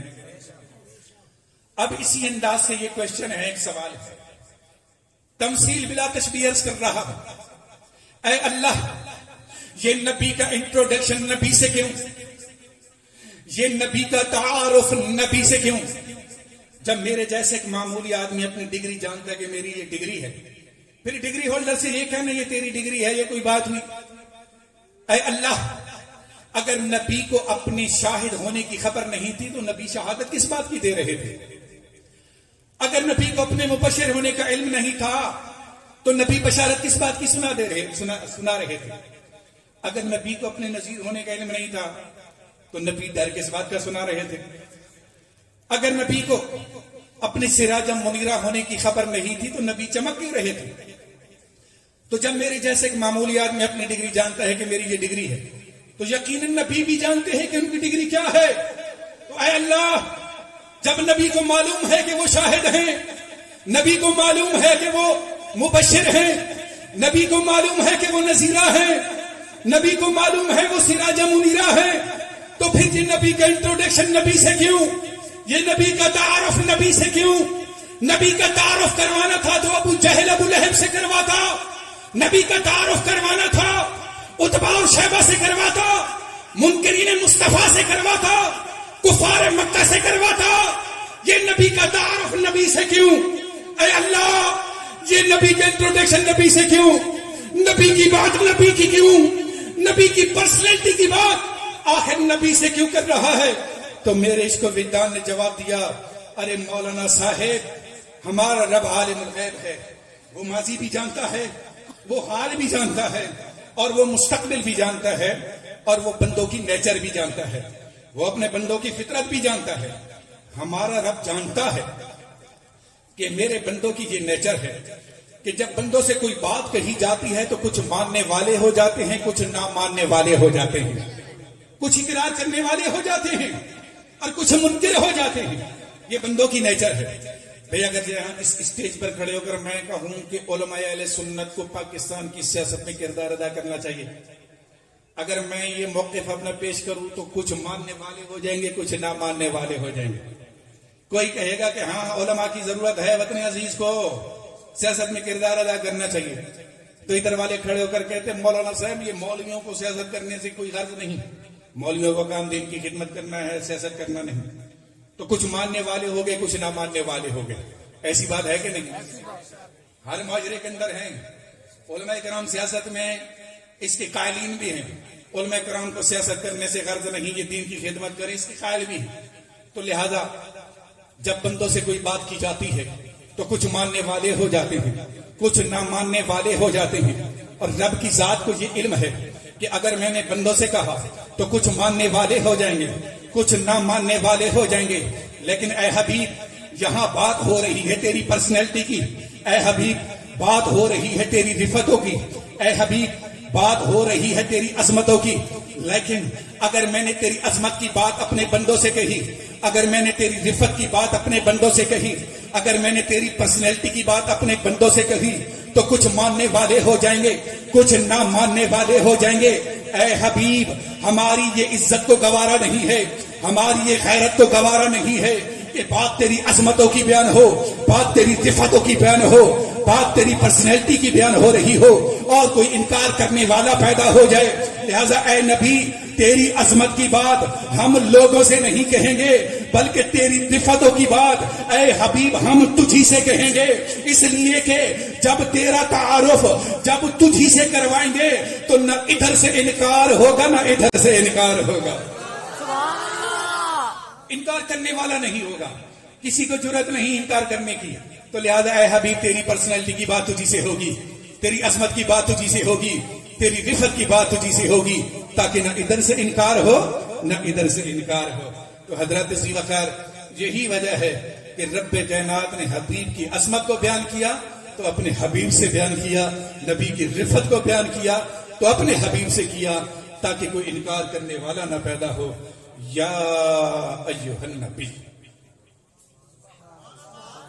اب اسی انداز سے یہ کوشچن ہے، ایک سوال ہے، تمثیل بلا تشبیہ عرض کر رہا. اے اللہ، یہ نبی کا انٹروڈکشن نبی سے کیوں؟ یہ نبی کا تعارف نبی سے کیوں؟ جب میرے جیسے ایک معمولی آدمی اپنی ڈگری جانتا ہے کہ میری یہ ڈگری ہے، پھر ڈگری ہولڈر سے یہ کہنا یہ تیری ڈگری ہے، یہ کوئی بات نہیں. اے اللہ، اگر نبی کو اپنی شاہد ہونے کی خبر نہیں تھی تو نبی شہادت کس بات کی دے رہے تھے؟ اگر نبی کو اپنے مبشر ہونے کا علم نہیں تھا تو نبی بشارت کس بات کی سنا رہے تھے؟ اگر نبی کو اپنے نذیر ہونے کا علم نہیں تھا تو نبی ڈر کس بات کا سنا رہے تھے؟ اگر نبی کو اپنے سراج منیرہ ہونے کی خبر نہیں تھی تو نبی چمک کیوں رہے تھے؟ تو جب میرے جیسے ایک معمولی آدمی اپنی ڈگری جانتا ہے کہ میری یہ ڈگری ہے تو یقیناً نبی بھی جانتے ہیں کہ ان کی ڈگری کیا ہے. تو اے اللہ، جب نبی کو معلوم ہے کہ وہ شاہد ہیں، نبی کو معلوم ہے کہ وہ مبشر ہیں، نبی کو معلوم ہے کہ وہ نذیرہ ہیں، نبی کو معلوم ہے وہ سراج منیرہ ہے، تو پھر یہ نبی کا انٹروڈکشن نبی سے کیوں؟ یہ نبی کا تعارف نبی سے کیوں؟ نبی کا تعارف کروانا تھا تو ابو جہل ابو لہب سے کرواتا، نبی کا تعارف کروانا تھا عتبہ اور شیبہ سے کرواتا، منکرین مصطفیٰ سے کرواتا، کفار مکہ سے کرواتا، یہ نبی کا تعارف نبی سے کیوں؟ اے اللہ، یہ نبی کا انٹروڈکشن نبی سے کیوں؟ نبی کی بات نبی کی کیوں؟ نبی کی پرسنالٹی کی بات آخر نبی سے کیوں کر رہا ہے؟ تو میرے عشق و وجدان نے جواب دیا، ارے مولانا صاحب، ہمارا رب عالم الغیب ہے، وہ ماضی بھی جانتا ہے، وہ حال بھی جانتا ہے، اور وہ مستقبل بھی جانتا ہے، اور وہ بندوں کی نیچر بھی جانتا ہے، وہ اپنے بندوں کی فطرت بھی جانتا ہے۔ ہمارا رب جانتا ہے کہ میرے بندوں کی یہ نیچر ہے کہ جب بندوں سے کوئی بات کہی جاتی ہے تو کچھ ماننے والے ہو جاتے ہیں، کچھ نہ ماننے والے ہو جاتے ہیں، کچھ اقرار کرنے والے ہو جاتے ہیں اور کچھ منکر ہو جاتے ہیں۔ یہ بندوں کی نیچر ہے۔ بھئی اگر یہاں اس اسٹیج پر کھڑے ہو کر میں کہوں کہ علماء اہل سنت کو پاکستان کی سیاست میں کردار ادا کرنا چاہیے، اگر میں یہ موقف اپنا پیش کروں تو کچھ ماننے والے ہو جائیں گے، کچھ نہ ماننے والے ہو جائیں گے۔ کوئی کہے گا کہ ہاں علماء کی ضرورت ہے، وطن عزیز کو سیاست میں کردار ادا کرنا چاہیے، تو ادھر والے کھڑے ہو کر کہتے ہیں مولانا صاحب یہ مولویوں کو سیاست کرنے سے کوئی غرض نہیں، مولویوں کا کام دین کی خدمت کرنا ہے، سیاست کرنا نہیں۔ تو کچھ ماننے والے ہو گئے، کچھ نہ ماننے والے ہو گئے۔ ایسی بات ہے کہ نہیں؟ ہر معاشرے کے اندر ہیں علماء کرام، سیاست میں اس کے قائلین بھی ہیں۔ علماء کرام کو سیاست کرنے سے غرض نہیں، یہ دین کی خدمت کریں، اس کے قائل بھی ہیں۔ تو لہذا جب بندوں سے کوئی بات کی جاتی ہے تو کچھ ماننے والے ہو جاتے ہیں، کچھ نہ ماننے والے ہو جاتے ہیں، اور رب کی ذات کو یہ علم ہے کہ اگر میں نے بندوں سے کہا تو کچھ ماننے والے ہو جائیں گے، کچھ نہ ماننے والے ہو جائیں گے، لیکن اے حبیب یہاں بات ہو رہی ہے تیری پرسنالٹی کی، اے حبیب بات ہو رہی ہے تیری رفتوں کی، اے حبیب بات ہو رہی ہے تیری عظمتوں کی۔ لیکن اگر میں نے تیری عظمت کی بات اپنے بندوں سے کہی، اگر میں نے تیری رفت کی بات اپنے بندوں سے کہی، اگر میں نے تیری پرسنالٹی کی بات اپنے بندوں سے کہی تو کچھ ماننے والے ہو جائیں گے، کچھ نہ ماننے والے ہو جائیں گے۔ اے حبیب ہماری یہ عزت کو گوارا نہیں ہے، ہماری یہ غیرت کو گوارا نہیں ہے کہ بات تیری عظمتوں کی بیان ہو، بات تیری رفتوں کی بیان ہو، بات تیری پرسنالٹی کی بیان ہو رہی ہو اور کوئی انکار کرنے والا پیدا ہو جائے۔ لہذا اے نبی تیری عظمت کی بات ہم لوگوں سے نہیں کہیں گے، بلکہ تیری رفتوں کی بات اے حبیب ہم تجھی سے کہیں گے، اس لیے کہ جب تیرا تعارف جب تجھی سے کروائیں گے تو نہ ادھر سے انکار ہوگا نہ ادھر سے انکار ہوگا، سبحان اللہ۔ انکار کرنے والا نہیں ہوگا، کسی کو جرأت نہیں انکار کرنے کی۔ تو لہذا اے حبیب تیری پرسنالٹی کی بات تجھی سے ہوگی، تیری عظمت کی بات تجھی سے ہوگی، تیری رفت کی بات تجھی سے ہوگی، تاکہ نہ ادھر سے انکار ہو نہ ادھر سے انکار ہو۔ تو حضرت ذی وقار یہی وجہ ہے کہ رب کائنات نے حبیب کی عظمت کو بیان کیا تو اپنے حبیب سے بیان کیا، نبی کی رفت کو بیان کیا تو اپنے حبیب سے کیا، تاکہ کوئی انکار کرنے والا نہ پیدا ہو۔ یا ایھا النبی،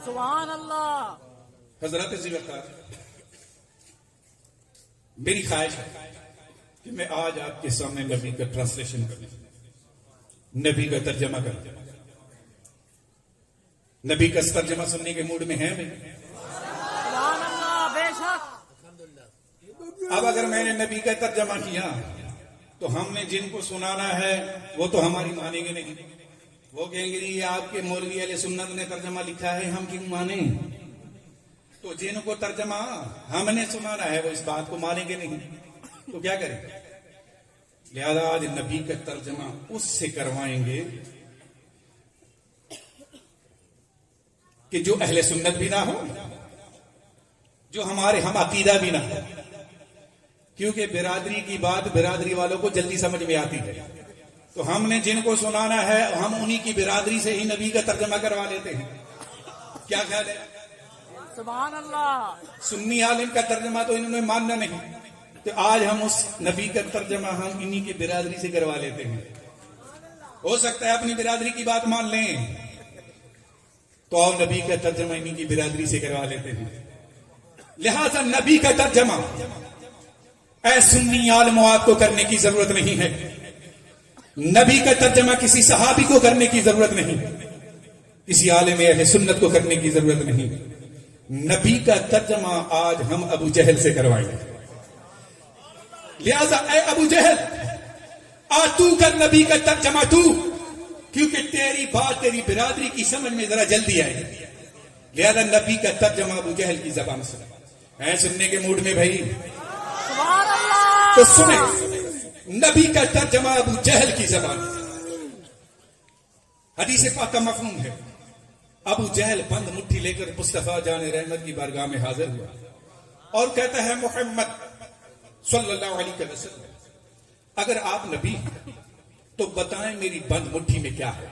سبحان اللہ۔ حضرت ذی وقار میری خواہش ہے کہ میں آج آپ کے سامنے نبی کا ٹرانسلیشن کروں، نبی کا ترجمہ کروں۔ نبی کا ترجمہ سننے کے موڈ میں ہیں بھائی؟ سبحان اللہ، بے شک۔ اب اگر میں نے نبی کا ترجمہ کیا تو ہم نے جن کو سنانا ہے وہ تو ہماری مانیں گے نہیں، وہ کہیں گے یہ آپ کے مولوی اہل سنت نے ترجمہ لکھا ہے ہم کیوں مانیں؟ تو جن کو ترجمہ ہم نے سنانا ہے وہ اس بات کو مانیں گے نہیں، تو کیا کریں؟ لہذا آج نبی کا ترجمہ اس سے کروائیں گے کہ جو اہل سنت بھی نہ ہو، جو ہمارے ہم عقیدہ بھی نہ ہو، کیونکہ برادری کی بات برادری والوں کو جلدی سمجھ میں آتی ہے۔ تو ہم نے جن کو سنانا ہے ہم انہی کی برادری سے ہی نبی کا ترجمہ کروا لیتے ہیں۔ کیا خیال ہے؟ سبحان اللہ۔ سنی عالم کا ترجمہ تو انہوں نے ماننا نہیں، تو آج ہم اس نبی کا ترجمہ ہم انہی کی برادری سے کروا لیتے ہیں۔ ہو سکتا ہے اپنی برادری کی بات مان لیں، تو اور نبی کا ترجمہ انہی کی برادری سے کروا لیتے ہیں. لہذا نبی کا ترجمہ اے سنی عالموں آپ کو کرنے کی ضرورت نہیں ہے. نبی کا ترجمہ کسی صحابی کو کرنے کی ضرورت نہیں, کسی عالم اہل سنت کو کرنے کی ضرورت نہیں. نبی کا ترجمہ آج ہم ابو جہل سے کروائیں گے. لہذا اے ابو جہل آج تو کر نبی کا ترجمہ تو, کیونکہ تیری بات تیری برادری کی سمجھ میں ذرا جلدی آئے گی. لہذا نبی کا ترجمہ ابو جہل کی زبان سے ہے. سننے کے موڈ میں بھائی سبحان اللہ. تو سنیں نبی کا ترجمہ ابو جہل کی زبان. حدیث پاک کا مفہوم ہے, ابو جہل بند مٹھی لے کر مصطفیٰ جان رحمت کی بارگاہ میں حاضر ہوا اور کہتا ہے محمد صلی اللہ علیہ وسلم اگر آپ نبی ہیں تو بتائیں میری بند مٹھی میں کیا ہے.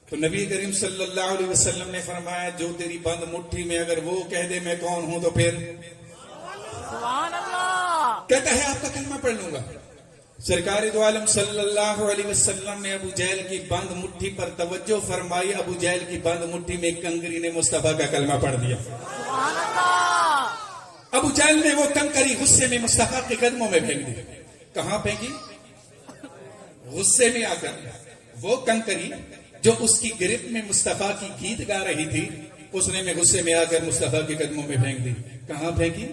تو نبی کریم صلی اللہ علیہ وسلم نے فرمایا جو تیری بند مٹھی میں اگر وہ کہہ دے میں کون ہوں تو پھر سبحان اللہ. کہتا ہے آپ کا کلمہ پڑھ لوں گا. سرکار دو عالم صلی اللہ علیہ وسلم نے ابو جہل کی بند مٹھی پر توجہ فرمائی. ابو جہل کی بند مٹھی میں کنکری نے مصطفیٰ کا کلمہ پڑھ دیا. سبحان اللہ. ابو جہل نے وہ کنکری غصے میں مصطفیٰ کے قدموں میں پھینک دی. کہاں پھینکی؟ غصے میں آ کر. وہ کنکری جو اس کی گرفت میں مصطفیٰ کی گیت گا رہی تھی اس نے میں غصے میں آ کر مصطفیٰ کے قدموں میں پھینک دی. کہاں پھینکی؟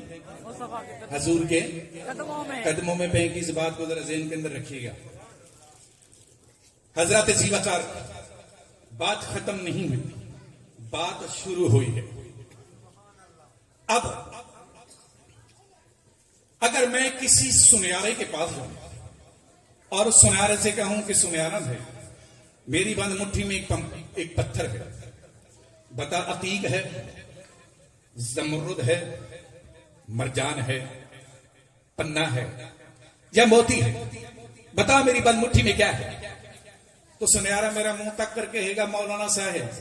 مصطفیٰ کے حضور کے قدموں میں. پھینکی. اس بات کو ذرا ذہن کے اندر رکھیے گا. حضرات ذی وقار بات ختم نہیں ہوئی, بات شروع ہوئی ہے. اب اگر میں کسی سنیارے کے پاس جاؤں اور اس سنیارے سے کہوں کہ سنیارا ہے میری بند مٹھی میں ایک پتھر ہے, بتا عقیق ہے, زمرد ہے, مرجان ہے, پنا ہے یا موتی ہے, بتا میری بند مٹھی میں کیا ہے. تو سنیارا میرا منہ تک کر کہے گا مولانا صاحب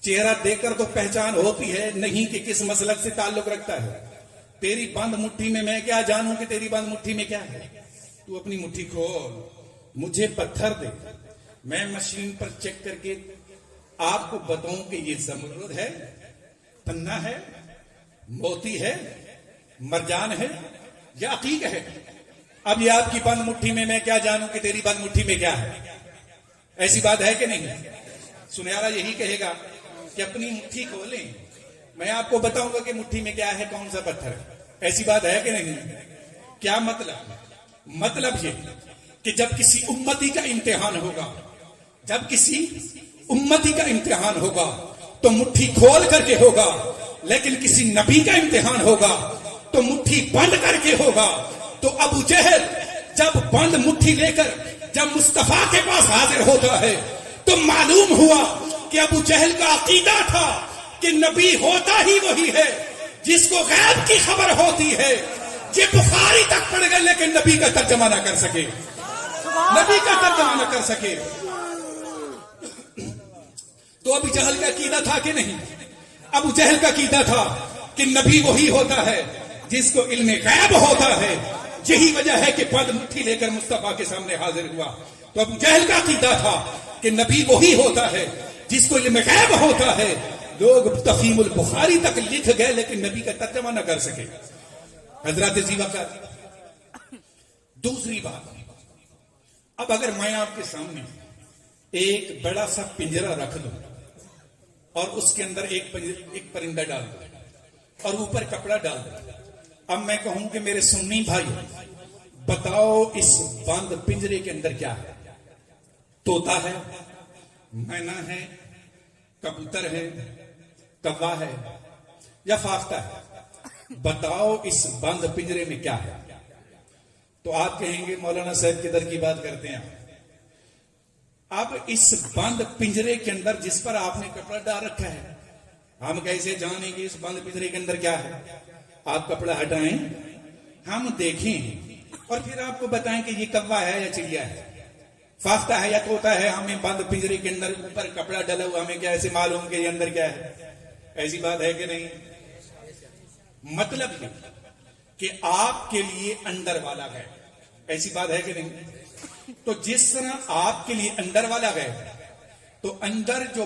چہرہ دیکھ کر تو پہچان ہوتی ہے نہیں کہ کس مسلک سے تعلق رکھتا ہے. تیری بند مٹھی میں کیا جانوں کہ تیری بند مٹھی میں کیا ہے. تو اپنی مٹھی کھول, مجھے پتھر دے, میں مشین پر چیک کر کے آپ کو بتاؤں کہ یہ زمرد ہے, پنا ہے, موتی ہے, مرجان ہے یا عقیق ہے. اب یہ آپ کی بند مٹھی میں کیا جانوں کہ تیری بند مٹھی میں کیا ہے. ایسی بات ہے کہ نہیں؟ سنیارا یہی کہے گا کہ اپنی مٹھی کھولیں, میں آپ کو بتاؤں گا کہ مٹھی میں کیا ہے, کون سا پتھر ہے. ایسی بات ہے کہ نہیں؟ کیا مطلب؟ مطلب یہ کہ جب کسی امتی کا امتحان ہوگا, جب کسی امتی کا امتحان ہوگا تو مٹھی کھول کر کے ہوگا, لیکن کسی نبی کا امتحان ہوگا تو مٹھی بند کر کے ہوگا. تو ابو جہل جب بند مٹھی لے کر جب مصطفیٰ کے پاس حاضر ہوتا ہے تو معلوم ہوا کہ ابو جہل کا عقیدہ تھا کہ نبی ہوتا ہی وہی ہے جس کو غیب کی خبر ہوتی ہے. یہ بخاری تک پڑھ گئے لیکن نبی کا ترجمہ نہ کر سکے, نبی کا ترجمہ نہ کر سکے. تو ابو جہل کا عقیدہ تھا کہ نہیں؟ ابو جہل کا عقیدہ تھا کہ نبی وہی ہوتا ہے جس کو علم غیب ہوتا ہے. یہی وجہ ہے کہ بند مٹھی لے کر مصطفیٰ کے سامنے حاضر ہوا. تو ابو جہل کا عقیدہ تھا کہ نبی وہی ہوتا ہے جس کو علم غیب ہوتا ہے. لوگ تفہیم البخاری تک لکھ گئے لیکن نبی کا ترجمہ نہ کر سکے. حضرات ذی وقار دوسری بات, اب اگر میں آپ کے سامنے ایک بڑا سا پنجرا رکھ دوں اور اس کے اندر ایک پرندہ ڈال دوں اور اوپر کپڑا ڈال دوں, اب میں کہوں کہ میرے سنی بھائی بتاؤ اس بند پنجرے کے اندر کیا ہے. طوطا ہے, مینا ہے, کبوتر ہے, کوا ہے یا فاختہ ہے. بتاؤ اس بند پنجرے میں کیا ہے. تو آپ کہیں گے مولانا صاحب کدھر کی بات کرتے ہیں. اب اس بند پنجرے کے اندر جس پر آپ نے کپڑا ڈال رکھا ہے ہم کیسے جانیں گے اس بند پنجرے کے اندر کیا ہے. آپ کپڑا ہٹائیں, ہم دیکھیں اور پھر آپ کو بتائیں کہ یہ کوا ہے یا چڑیا ہے, فاختہ ہے یا طوطا ہے. ہمیں بند پنجرے کے اندر اوپر کپڑا ڈلا ہوا, ہمیں کیا ایسے معلوم کہ یہ اندر کیا ہے. ایسی بات ہے کہ نہیں؟ مطلب یہ کہ آپ کے لیے اندر والا ہے. ایسی بات ہے کہ نہیں؟ تو جس طرح آپ کے لیے اندر والا ہے تو اندر جو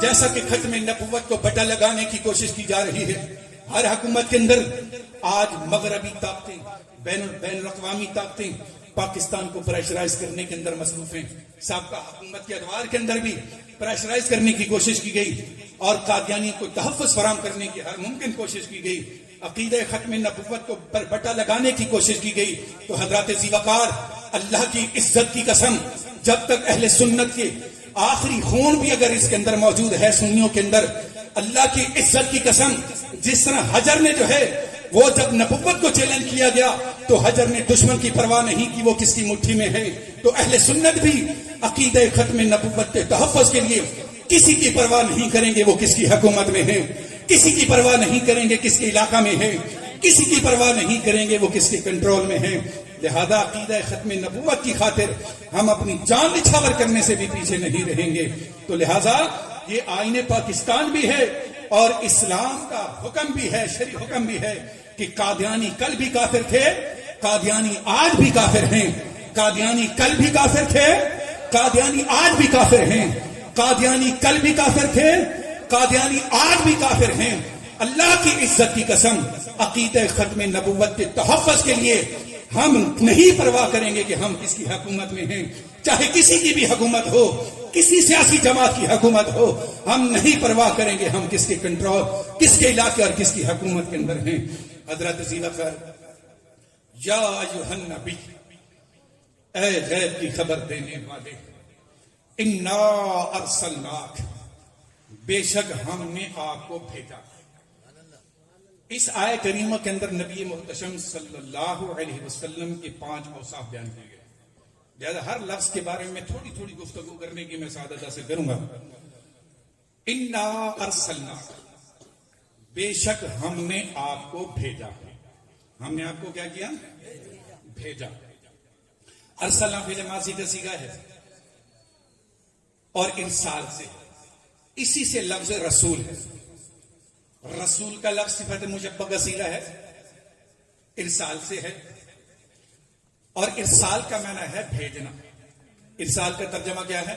جیسا کہ ختم نبوت کو بٹا لگانے کی کوشش کی جا رہی ہے ہر حکومت کے اندر، آج مغربی طاقتیں، بین الاقوامی طاقتیں پاکستان کو پریشرائز کرنے کے اندر مصروف ہیں. سابقہ حکومت کے ادوار کے اندر بھی پریشرائز کرنے کی کوشش کی گئی اور قادیانی کو تحفظ فراہم کرنے کی ہر ممکن کوشش کی گئی. عقیدہ ختم نبوت کو پر بٹا لگانے کی کوشش کی گئی. تو حضرات ذیوقار، اللہ کی عزت کی قسم، جب تک اہل سنت کے آخری خون بھی اگر اس کے اندر موجود ہے سنیوں کے اندر، اللہ کی عزت کی قسم، جس طرح حجر نے جو ہے وہ جب نبوت کو چیلنج کیا گیا تو حجر نے دشمن کی پرواہ نہیں کی وہ کس کی مٹھی میں ہے. تو اہل سنت بھی عقیدہ ختم نبوت کے تحفظ کے لیے کسی کی پرواہ نہیں کریں گے وہ کس کی حکومت میں ہے، کسی کی پرواہ نہیں کریں گے کس کے علاقہ میں ہے، کسی کی پرواہ نہیں کریں گے وہ کس کے کنٹرول میں ہے. لہذا عقیدہ ختم نبوت کی خاطر ہم اپنی جان نچھاور کرنے سے بھی پیچھے نہیں رہیں گے. تو لہذا یہ آئین پاکستان بھی ہے اور اسلام کا حکم بھی ہے، شرعی حکم بھی ہے کہ قادیانی کل بھی کافر تھے، قادیانی آج بھی کافر ہیں، قادیانی کل بھی کافر تھے، قادیانی آج بھی کافر ہیں، قادیانی کل بھی کافر تھے، قادیانی آج بھی کافر ہیں. اللہ کی عزت کی قسم، عقیدہ ختم نبوت کے تحفظ کے لیے ہم نہیں پرواہ کریں گے کہ ہم کس کی حکومت میں ہیں، چاہے کسی کی بھی حکومت ہو، کسی سیاسی جماعت کی حکومت ہو، ہم نہیں پرواہ کریں گے ہم کس کے کنٹرول، کس کے علاقے اور کس کی حکومت کے اندر ہیں. حضرت ذیوقار، یا ایھا النبی، اے غیب کی خبر دینے والے، انا ارسلناک، بے شک ہم نے آپ کو بھیجا. اس آیہ کریمہ کے اندر نبی محتشم صلی اللہ علیہ وسلم کے 5 اوصاف بیان کیے گئے. لہذا ہر لفظ کے بارے میں تھوڑی تھوڑی گفتگو کرنے کی میں سعادت حاصل کروں گا. انا ارسلناک، بے شک ہم نے آپ کو بھیجا. ہم نے آپ کو کیا کیا؟ بھیجا. ارسلنا فعل ماضی کا صیغہ ہے اور ارسال سے، اسی سے لفظ رسول ہے. رسول کا لفظ صفت مشبہ کا صیغہ ہے، ارسال سے ہے، اور ارسال کا معنی ہے بھیجنا. ارسال کا ترجمہ کیا ہے؟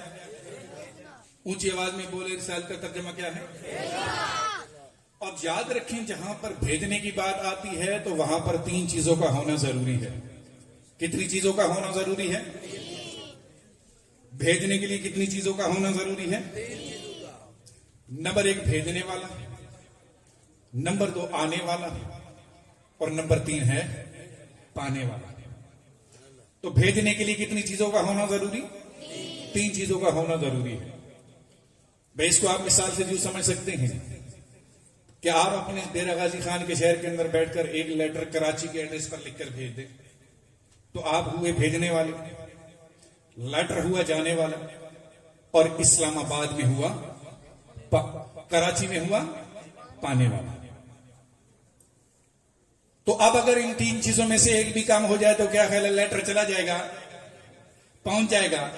اونچی آواز میں بولے، ارسال کا ترجمہ کیا ہے؟ اور یاد رکھیں جہاں پر بھیجنے کی بات آتی ہے تو وہاں پر 3 چیزوں کا ہونا ضروری ہے. کتنی چیزوں کا ہونا ضروری ہے؟ بھیجنے کے لیے کتنی چیزوں کا ہونا ضروری ہے؟ نمبر 1 بھیجنے والا، نمبر 2 آنے والا، اور نمبر 3 ہے پانے والا. تو بھیجنے کے لیے کتنی چیزوں کا ہونا ضروری؟ 3 چیزوں کا ہونا ضروری ہے. بھائی اس کو آپ مثال سے جو سمجھ سکتے ہیں کہ آپ اپنے ڈیرہ غازی خان کے شہر کے اندر بیٹھ کر ایک لیٹر کراچی کے ایڈریس پر لکھ کر بھیج دیں تو آپ ہوئے بھیجنے والے، لیٹر ہوا جانے والا، اور اسلام آباد میں ہوا، کراچی میں ہوا پانے والا. تو اب اگر ان 3 چیزوں میں سے ایک بھی کام ہو جائے تو کیا خیال ہے؟ لیٹر چلا جائے گا، پہنچ جائے گا.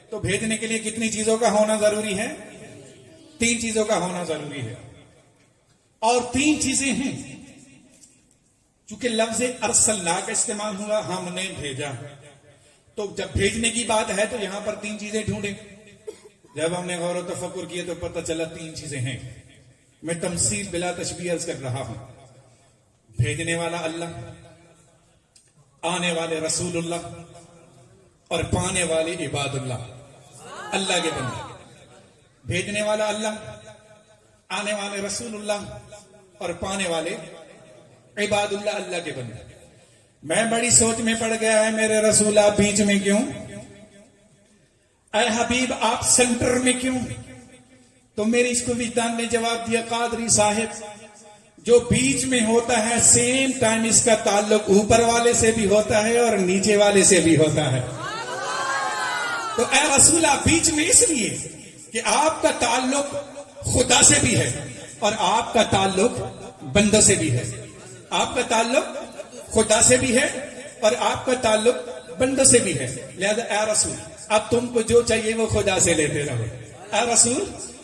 تو بھیجنے کے لیے کتنی چیزوں کا ہونا ضروری ہے؟ 3 چیزوں کا ہونا ضروری ہے. اور 3 چیزیں ہیں. چونکہ لفظ ارسلنا کا استعمال ہوا، ہم نے بھیجا، تو جب بھیجنے کی بات ہے تو یہاں پر 3 چیزیں ڈھونڈیں. جب ہم نے غور و تفکر کیا تو پتہ چلا 3 چیزیں ہیں. میں تمثیل بلا تشبیہ عرض کر رہا ہوں. بھیجنے والا اللہ، آنے والے رسول اللہ، اور پانے والے عباد اللہ، اللہ کے بندے. بھیجنے والا اللہ، آنے والے رسول اللہ، اور پانے والے عباد اللہ، اللہ کے بندے. میں بڑی سوچ میں پڑ گیا ہے، میرے رسول آپ بیچ میں کیوں؟ اے حبیب آپ سینٹر میں کیوں؟ تو میری اس کو وجدان نے جواب دیا، قادری صاحب جو بیچ میں ہوتا ہے سیم ٹائم اس کا تعلق اوپر والے سے بھی ہوتا ہے اور نیچے والے سے بھی ہوتا ہے. تو اے رسول آپ بیچ میں اس لیے کہ آپ کا تعلق خدا سے بھی ہے اور آپ کا تعلق بندوں سے بھی ہے. آپ کا تعلق خدا سے بھی ہے اور آپ کا تعلق بندوں سے بھی ہے. لہذا اے رسول اب تم کو جو چاہیے وہ خدا سے لیتے رہو. اے رسول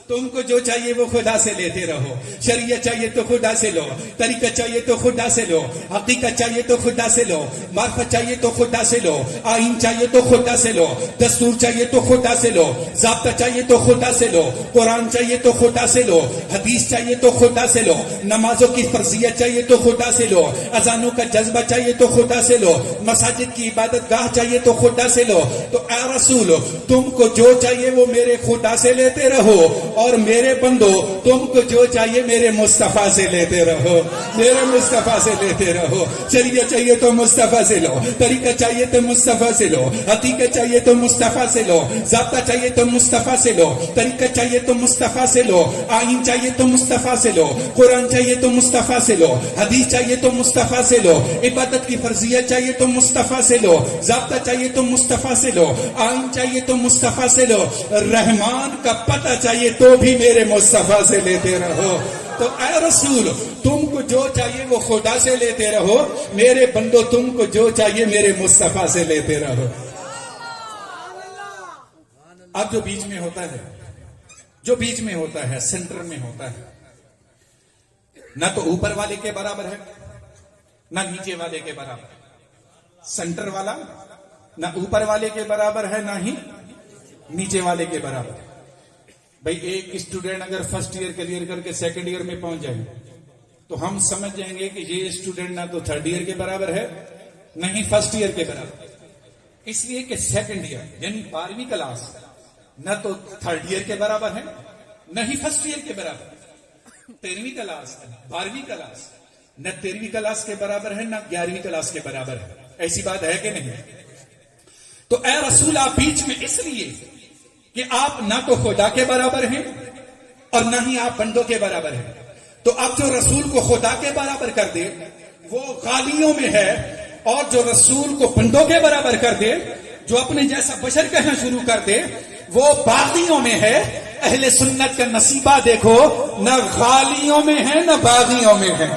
تم کو جو چاہیے وہ خدا سے لیتے رہو. شریعت چاہیے تو خدا سے لو, طریقت چاہیے تو خدا سے لو, حقیقت چاہیے تو خدا سے لو, معرفت چاہیے تو خدا سے لو, آئین چاہیے تو خدا سے لو, دستور چاہیے تو خدا سے لو, ضابطہ چاہیے تو خدا سے لو, قرآن چاہیے تو خدا سے لو, حدیث چاہیے تو خدا سے لو, نمازوں کی فرضیت چاہیے تو خدا سے لو, اذانوں کا جذبہ چاہیے تو خدا سے لو, مساجد کی عبادت گاہ چاہیے تو خدا سے لو. تو اے رسول, تم کو جو چاہیے وہ میرے خدا سے لیتے رہو, اور میرے بندو تم کو جو چاہیے میرے مصطفیٰ سے لیتے رہو, میرے مصطفیٰ سے لیتے رہو. شریعت چاہیے تو مصطفیٰ سے لو, طریقہ چاہیے تو مصطفیٰ سے لو, حقیقت چاہیے تو مصطفیٰ سے لو, ضابطہ چاہیے تو مصطفیٰ سے لو, طریقہ چاہیے تو مصطفیٰ سے لو, آئین چاہیے تو مصطفیٰ سے لو, قرآن چاہیے تو مصطفیٰ سے لو, حدیث چاہیے تو مصطفیٰ سے لو, عبادت کی فرضیت چاہیے تو مصطفیٰ سے لو, ضابطہ چاہیے تو مصطفیٰ سے لو, آئین چاہیے تو مصطفیٰ سے لو, رحمان کا پتہ چاہیے تو بھی میرے مصطفیٰ سے لیتے رہو. تو اے رسول, تم کو جو چاہیے وہ خدا سے لیتے رہو, میرے بندو تم کو جو چاہیے میرے مصطفیٰ سے لیتے رہو. اب جو بیچ میں ہوتا ہے, جو بیچ میں ہوتا ہے, سینٹر میں ہوتا ہے, نہ تو اوپر والے کے برابر ہے نہ نیچے والے کے برابر. سینٹر والا نہ اوپر والے کے برابر ہے نہ ہی نیچے والے کے برابر. بھئی ایک اسٹوڈنٹ اگر فرسٹ ایئر کلیئر کر کے سیکنڈ ایئر میں پہنچ جائے تو ہم سمجھ جائیں گے کہ یہ اسٹوڈنٹ نہ تو تھرڈ ایئر کے برابر ہے نہ ہی فرسٹ ایئر کے برابر. اس لیے کہ سیکنڈ ایئر یعنی 12ویں کلاس نہ تو تھرڈ ایئر کے برابر ہے نہ ہی فرسٹ ایئر کے برابر. 13ویں کلاس 12ویں کلاس نہ 13ویں کلاس کے برابر ہے نہ 11ویں کلاس کے برابر ہے. ایسی بات ہے کہ نہیں؟ تو اے رسول, آپ بیچ میں اس لیے کہ آپ نہ تو خدا کے برابر ہیں اور نہ ہی آپ بندوں کے برابر ہیں. تو اب جو رسول کو خدا کے برابر کر دے وہ غالیوں میں ہے, اور جو رسول کو بندوں کے برابر کر دے, جو اپنے جیسا بشر کہنا شروع کر دے, وہ باغیوں میں ہے. اہل سنت کا نصیبہ دیکھو, نہ غالیوں میں ہے نہ باغیوں میں ہے.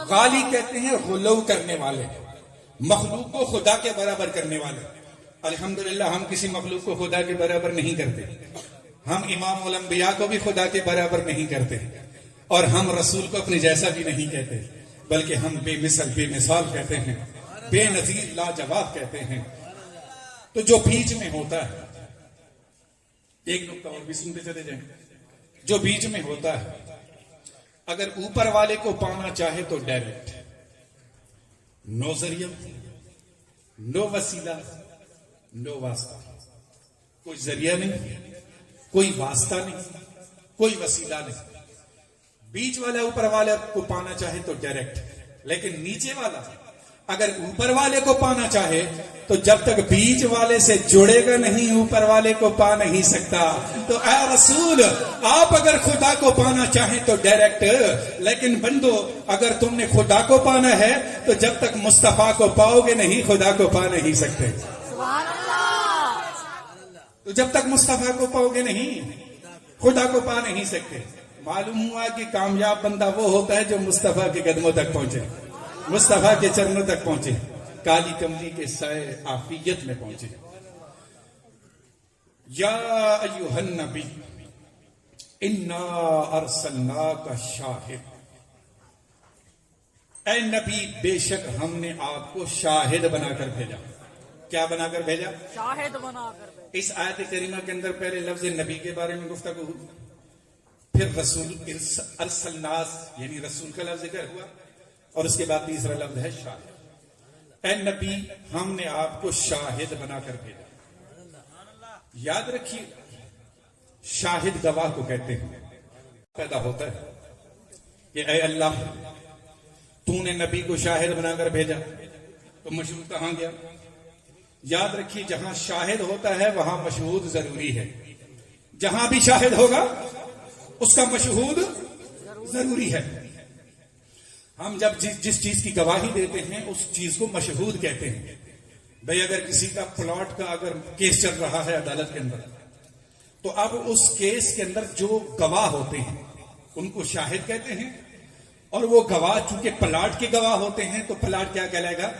غالی کہتے ہیں غلو کرنے والے, مخلوق کو خدا کے برابر کرنے والے. الحمدللہ ہم کسی مخلوق کو خدا کے برابر نہیں کرتے. ہم امام الانبیاء کو بھی خدا کے برابر نہیں کرتے, اور ہم رسول کو اپنے جیسا بھی نہیں کہتے, بلکہ ہم بے مثل بے مثال کہتے ہیں, بے نظیر لاجواب کہتے ہیں. تو جو بیچ میں ہوتا ہے, ایک نقطہ اور بھی سنتے چلے جائیں, جو بیچ میں ہوتا ہے, اگر اوپر والے کو پانا چاہے تو ڈائریکٹ, نو ذریعہ, نو وسیلہ, نو واسطہ. کوئی ذریعہ نہیں, کوئی واسطہ نہیں, کوئی وسیلہ نہیں. بیچ والا اوپر والے کو پانا چاہے تو ڈائریکٹ, لیکن نیچے والا اگر اوپر والے کو پانا چاہے تو جب تک بیچ والے سے جڑے گا نہیں اوپر والے کو پا نہیں سکتا. تو اے رسول, آپ اگر خدا کو پانا چاہیں تو ڈائریکٹ, لیکن بندو اگر تم نے خدا کو پانا ہے تو جب تک مصطفیٰ کو پاؤ گے نہیں خدا کو پا نہیں سکتے. تو جب تک مصطفیٰ کو پاؤ گے نہیں خدا کو پا نہیں سکتے. معلوم ہوا کہ کامیاب بندہ وہ ہوتا ہے جو مصطفیٰ کے قدموں تک پہنچے, مصطفیٰ کے چرنوں تک پہنچے, کالی کملی کے سائے عافیت میں پہنچے. یا ایھا النبی انا ارسلناک شاہد, اے نبی بے شک ہم نے آپ کو شاہد بنا کر بھیجا. کیا بنا کر بھیجا؟ شاہد بنا کر بھیجا. اس آیت کریمہ کے اندر پہلے لفظ نبی کے بارے میں گفتگو ہوئی, پھر رسول ارسلناس یعنی رسول کا لفظ ذکر ہوا, اور اس کے بعد تیسرا لفظ ہے شاہد. اے نبی ہم نے آپ کو شاہد بنا کر بھیجا. یاد رکھیے, شاہد گواہ کو کہتے ہیں. پیدا ہوتا ہے کہ اے اللہ تو نے نبی کو شاہد بنا کر بھیجا, تو مشہور کہاں گیا؟ یاد رکھیے, جہاں شاہد ہوتا ہے وہاں مشہود ضروری ہے. جہاں بھی شاہد ہوگا اس کا مشہود ضروری ہے. ہم جب جس چیز کی گواہی دیتے ہیں اس چیز کو مشہود کہتے ہیں. بھئی اگر کسی کا پلاٹ کا اگر کیس چل رہا ہے عدالت کے اندر, تو اب اس کیس کے اندر جو گواہ ہوتے ہیں ان کو شاہد کہتے ہیں, اور وہ گواہ چونکہ پلاٹ کے گواہ ہوتے ہیں تو پلاٹ کیا کہلائے گا؟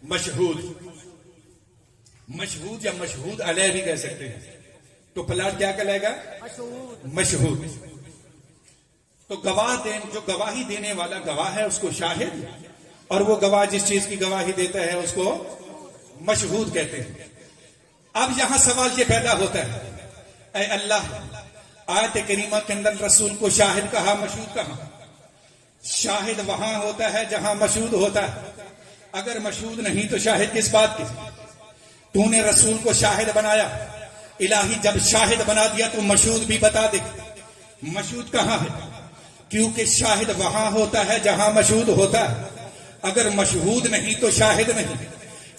مشہود. مشہود یا مشہود علیہ بھی کہہ سکتے ہیں. تو پلاٹ کیا کہلائے گا؟ مشہود. تو جو گواہی دینے والا گواہ ہے اس کو شاہد، اور وہ گواہ جس چیز کی گواہی دیتا ہے اس کو مشہود کہتے ہیں. اب یہاں سوال یہ پیدا ہوتا ہے، اے اللہ، آیت کریمہ کے اندر رسول کو شاہد کہا، مشہود کہا. شاہد وہاں ہوتا ہے جہاں مشہود ہوتا ہے. اگر مشہود نہیں تو شاہد کس بات کی؟ تو نے رسول کو شاہد بنایا. الہی جب شاہد بنا دیا تو مشہود بھی بتا دے. مشہود کہاں ہے؟ کیونکہ شاہد وہاں ہوتا ہے جہاں مشہود ہوتا ہے. اگر مشہود نہیں تو شاہد نہیں.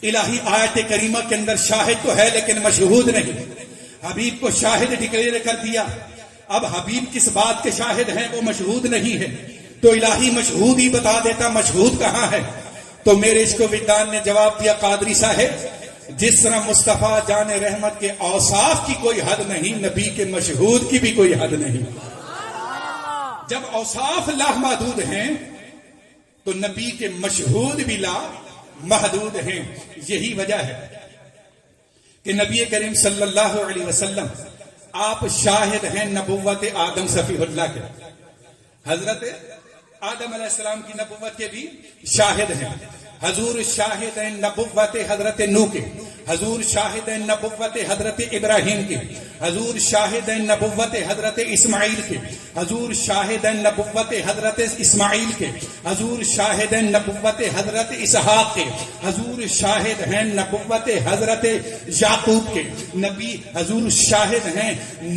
الہی آیت کریمہ کے اندر شاہد تو ہے لیکن مشہود نہیں. حبیب کو شاہد ڈکلیئر کر دیا. اب حبیب کس بات کے شاہد ہیں؟ وہ مشہود نہیں ہے. تو الہی مشہود ہی بتا دیتا، مشہود کہاں ہے؟ تو میرے اس کو وجدان نے جواب دیا، قادری صاحب، جس طرح مصطفیٰ جان رحمت کے اوصاف کی کوئی حد نہیں، نبی کے مشہود کی بھی کوئی حد نہیں. جب اوصاف لا محدود ہیں تو نبی کے مشہود بھی لا محدود ہیں. یہی وجہ ہے کہ نبی کریم صلی اللہ علیہ وسلم آپ شاہد ہیں نبوت آدم صفی اللہ کے. حضرت آدم علیہ السلام کی نبوت کے بھی شاہد ہیں. حضور شاہد ہیں نبوت حضرت نوح کے. حضور شاہد ہیں نبوت حضرت ابراہیم کے. حضور شاہد ہیں نبوت حضرت اسماعیل کے. حضور شاہد ہیں نبوت حضرت اسماعیل کے. حضور شاہد ہیں نبوت حضرت اسحاق کے. حضور شاہد ہیں نبوت حضرت یعقوب کے. نبی حضور شاہد ہیں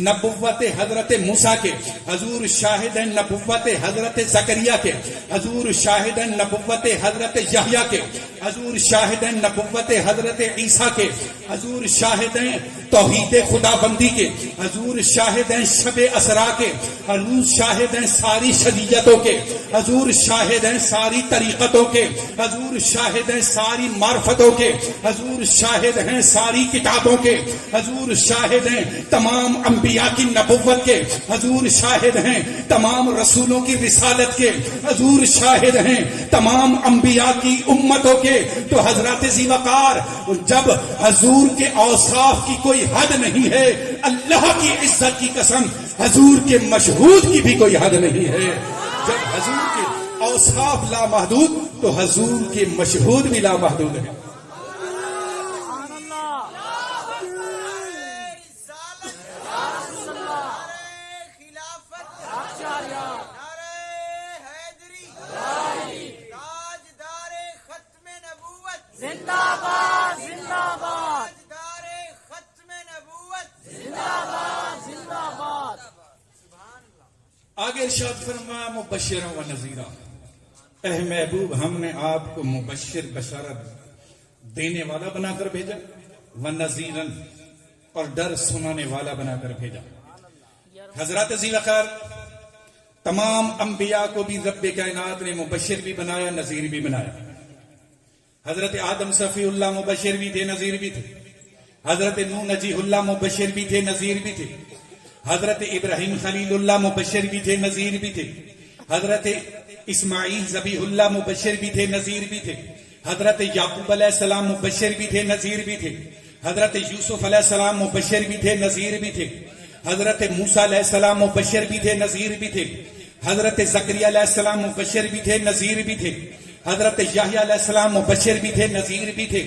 نبوت حضرت موسیٰ کے. حضور شاہد ہیں نبوت حضرت زکریا کے. حضور شاہد ہیں نبوت حضرت یحییٰ کے. حضور شاہد ہیں نبوت حضرت عیسیٰ کے. حضور شاہد ہیں توحید خدا بندی کے. حضور شاہد ہیں شب اسرا کے. حضور شاہد ہیں ساری شریعتوں کے. حضور شاہد ہیں ساری طریقتوں کے. حضور شاہد ہیں ساری معرفتوں کے. حضور شاہد ہیں ساری کتابوں کے. حضور شاہد ہیں تمام انبیاء کی نبوت کے. حضور شاہد ہیں تمام رسولوں کی رسالت کے. حضور شاہد ہیں تمام انبیاء کی امتوں کے. تو حضرت ذی وقار، جب حضور کے اوصاف کی کوئی حد نہیں ہے، اللہ کی عزت کی قسم حضور کے مشہود کی بھی کوئی حد نہیں ہے. جب حضور کے اوصاف لامحدود تو حضور کے مشہود بھی لامحدود ہے. آگے ارشاد فرمایا مبشرا و نذیرا، اے محبوب ہم نے آپ کو مبشر بشارت دینے والا بنا کر بھیجا، و نذیرا اور ڈر سنانے والا بنا کر بھیجا. حضرت ذی وقار تمام انبیاء کو بھی رب کائنات نے مبشر بھی بنایا، نذیر بھی بنایا. حضرت آدم صفی اللہ مبشر بھی تھے، نذیر بھی تھے. حضرت نوح نجیح اللہ مبشر بھی تھے، نذیر بھی تھے. حضرت ابراہیم خلیل اللہ مبشر بھی تھے، نذیر بھی تھے. حضرت اسماعیل ذبیح اللہ مبشر بھی تھے، نذیر بھی تھے. حضرت یعقوب علیہ السلام مبشر بھی تھے، نذیر بھی تھے. حضرت یوسف علیہ السلام مبشر بھی تھے، نذیر بھی تھے. حضرت موسیٰ علیہ السلام مبشر بھی تھے، نذیر بھی تھے. حضرت زکریا علیہ السلام مبشر بھی تھے، نذیر بھی تھے. حضرت یحییٰ علیہ السلام مبشر بھی تھے، نذیر بھی تھے.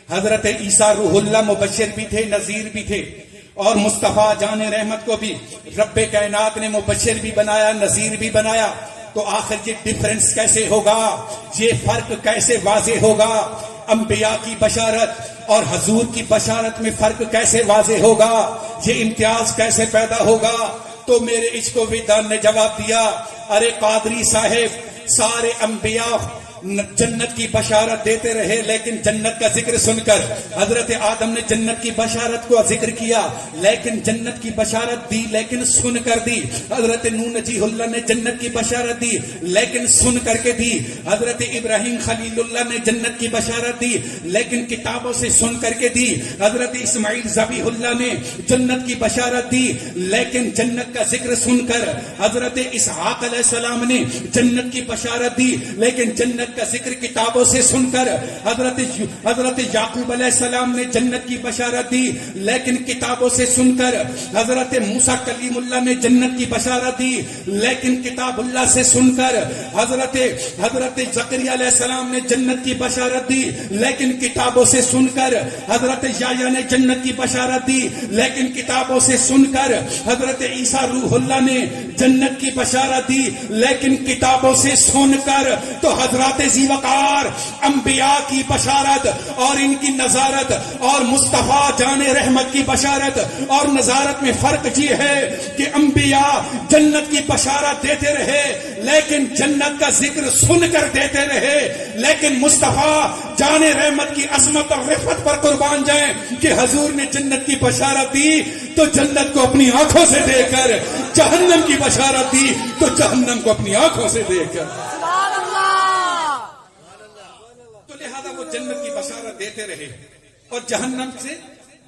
حضرت عیسیٰ روح اللہ مبشر بھی تھے، نذیر بھی تھے. اور مصطفیٰ جان رحمت کو بھی رب کائنات نے مبشر بھی بنایا، نذیر بھی بنایا. تو آخر یہ ڈفرنس کیسے ہوگا؟ یہ فرق کیسے واضح ہوگا؟ انبیاء کی بشارت اور حضور کی بشارت میں فرق کیسے واضح ہوگا؟ یہ امتیاز کیسے پیدا ہوگا؟ تو میرے عشق و وجدان نے جواب دیا، ارے قادری صاحب، سارے انبیاء جنت کی بشارت دیتے رہے، لیکن جنت کا ذکر سن کر حضرت آدم نے جنت کی بشارت کو ذکر کیا، لیکن جنت کی بشارت دی لیکن سن کر دی. حضرت نوح نجیح اللہ نے جنت کی بشارت دی لیکن سن کر کے دی. حضرت ابراہیم خلیل اللہ نے جنت کی بشارت دی لیکن کتابوں سے سن کر کے دی. حضرت اسماعیل ذبیح اللہ نے جنت کی بشارت دی لیکن جنت کا ذکر سن کر. حضرت اسحاق علیہ السلام نے جنت کی بشارت دی لیکن جنت جنت کا ذکر کتابوں سے سن کر حضرت یعقوب علیہ السلام نے جنت کی بشارت دی، لیکن کتابوں سے سن کر حضرت موسیٰ کلیم اللہ نے جنت کی بشارت دی، لیکن کتاب اللہ سے سن کر حضرت زکریا علیہ السلام نے جنت کی بشارت دی، لیکن کتابوں سے سن کر حضرت یحییٰ نے جنت کی بشارت دی، لیکن کتابوں سے سن کر حضرت عیسیٰ روح اللہ نے جنت کی بشارت دی، لیکن کتابوں سے سن کر تو حضرات ذی وقار انبیاء کی بشارت اور ان کی نظارت اور مصطفیٰ جان رحمت کی بشارت اور نظارت میں فرق یہ ہے کہ انبیاء جنت کی بشارت دیتے رہے لیکن جنت کا ذکر سن کر دیتے رہے، لیکن مصطفیٰ جان رحمت کی عظمت اور رفعت پر قربان جائیں کہ حضور نے جنت کی بشارت دی تو جنت کو اپنی آنکھوں سے دیکھ کر، جہنم کی بشارت دی تو جہنم کو اپنی آنکھوں سے دیکھ کر، سبحان اللہ، تو لہذا وہ جنت کی بشارت دیتے رہے اور جہنم سے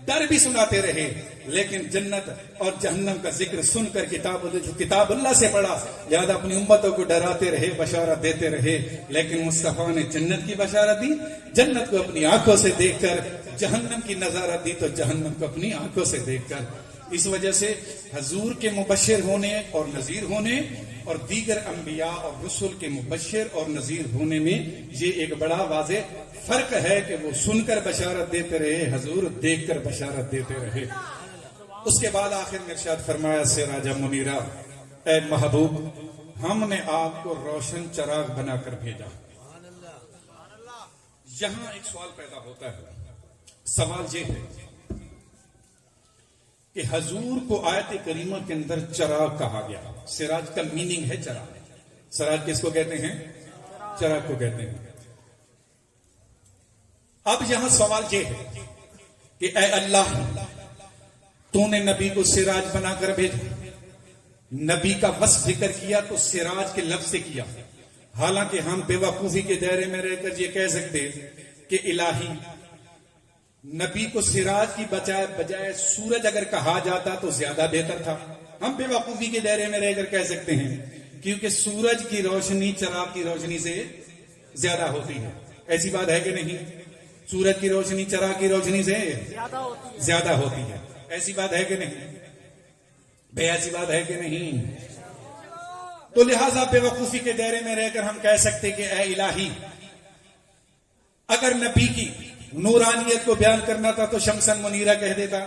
ڈر بھی سناتے رہے، لیکن جنت اور جہنم کا ذکر سن کر کتاب اللہ سے پڑھا، لہذا اپنی امتوں کو ڈراتے رہے، بشارت دیتے رہے، لیکن مصطفیٰ نے جنت کی بشارت دی، جنت کو اپنی آنکھوں سے دیکھ کر، جہنم کی نظارت دی تو جہنم کو اپنی آنکھوں سے دیکھ کر۔ اس وجہ سے حضور کے مبشر ہونے اور نذیر ہونے اور دیگر انبیاء اور رسل کے مبشر اور نذیر ہونے میں یہ ایک بڑا واضح فرق ہے کہ وہ سن کر بشارت دیتے رہے، حضور دیکھ کر بشارت دیتے رہے۔ اس کے بعد آخر میں ارشاد فرمایا سراجا منیرا، اے محبوب ہم نے آپ کو روشن چراغ بنا کر بھیجا۔ یہاں ایک سوال پیدا ہوتا ہے، سوال یہ ہے کہ حضور کو آیت کریمہ کے اندر چراغ کہا گیا۔ سراج کا میننگ ہے چراغ۔ سراج کس کو کہتے ہیں؟ چراغ کو کہتے ہیں۔ اب یہاں سوال یہ ہے کہ اے اللہ تو نے نبی کو سراج بنا کر بھیجا، نبی کا وصف ذکر کیا تو سراج کے لفظ سے کیا، حالانکہ ہم بے وقوفی کے دائرے میں رہ کر یہ کہہ سکتے کہ الہی نبی کو سراج کی بجائے سورج اگر کہا جاتا تو زیادہ بہتر تھا۔ ہم بے وقوفی کے دائرے میں رہ کر کہہ سکتے ہیں کیونکہ سورج کی روشنی چراغ کی روشنی سے زیادہ ہوتی ہے۔ ایسی بات ہے کہ نہیں؟ سورج کی روشنی چراغ کی روشنی سے زیادہ ہوتی ہے، ایسی بات ہے کہ نہیں؟ بے ایسی بات ہے کہ نہیں؟ تو لہذا بے وقوفی کے دائرے میں رہ کر ہم کہہ سکتے کہ اے الہی اگر نبی کی نورانیت کو بیان کرنا تھا تو شمسن منیرہ کہہ دیتا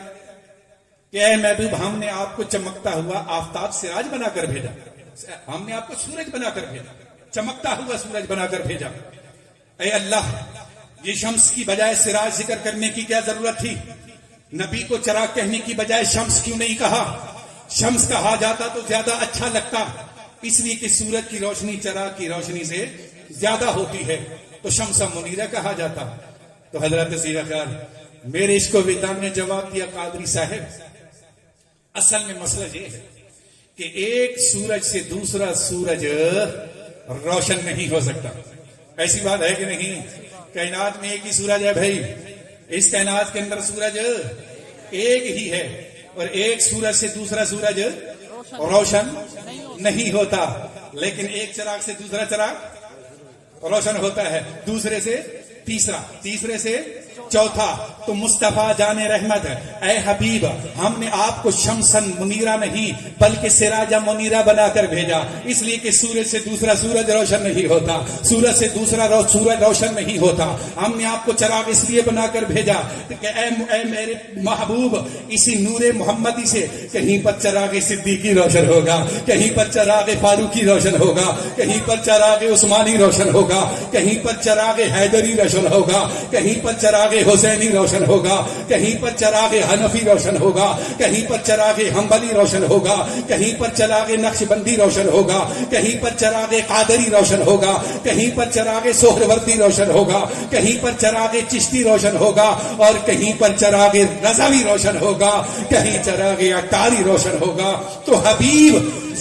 کہ اے محبوب ہم نے آپ کو چمکتا ہوا آفتاب سراج بنا کر بھیجا، ہم نے آپ کو سورج بنا کر بھیجا، چمکتا ہوا سورج بنا کر بھیجا۔ اے اللہ یہ شمس کی بجائے سراج ذکر کرنے کی کیا ضرورت تھی؟ نبی کو چراغ کہنے کی بجائے شمس کیوں نہیں کہا؟ شمس کہا جاتا تو زیادہ اچھا لگتا، اس لیے کہ سورج کی روشنی چراغ کی روشنی سے زیادہ ہوتی ہے تو شمس منیرہ کہا جاتا۔ تو حضرت ذی وقار میرے اس کو وطن نے جواب دیا، قادری صاحب اصل میں مسئلہ یہ ہے کہ ایک سورج سے دوسرا سورج روشن نہیں ہو سکتا۔ ایسی بات ہے کہ نہیں؟ کائنات میں ایک ہی سورج ہے بھائی، اس کائنات کے اندر سورج ایک ہی ہے اور ایک سورج سے دوسرا سورج روشن نہیں ہوتا، لیکن ایک چراغ سے دوسرا چراغ روشن ہوتا ہے، دوسرے سے تیسرا، تیسرے سے چوتھا۔ تو مصطفیٰ جان رحمت اے حبیب ہم نے آپ کو شمسن منیرہ نہیں بلکہ سراجا منیرہ بنا کر بھیجا، اس لیے کہ سورج سے دوسرا سورج روشن نہیں ہوتا، سورج سے دوسرا سورج روشن نہیں ہوتا۔ ہم نے آپ کو چراغ اس لیے بنا کر بھیجا کہ اے میرے محبوب اسی نور محمدی سے کہیں پر چراغ صدیقی روشن ہوگا، کہیں پر چراغ فاروقی روشن ہوگا، کہیں پر چراغ عثمانی روشن ہوگا، کہیں پر چراغ حیدری روشن ہوگا، کہیں پر چراغ حسینی روشن ہوگا، کہیں پر چراغ حنفی روشن ہوگا، کہیں پر چراغ حنبلی روشن ہوگا، کہیں پر چراغ نقشبندی روشن ہوگا، کہیں پر چراغ قادری روشن ہوگا، کہیں پر چراغ سہروردی روشن ہوگا، کہیں پر چراغ چشتی روشن ہوگا اور کہیں پر چراغ رضوی روشن ہوگا، کہیں چراغ عطاری روشن ہوگا۔ تو حبیب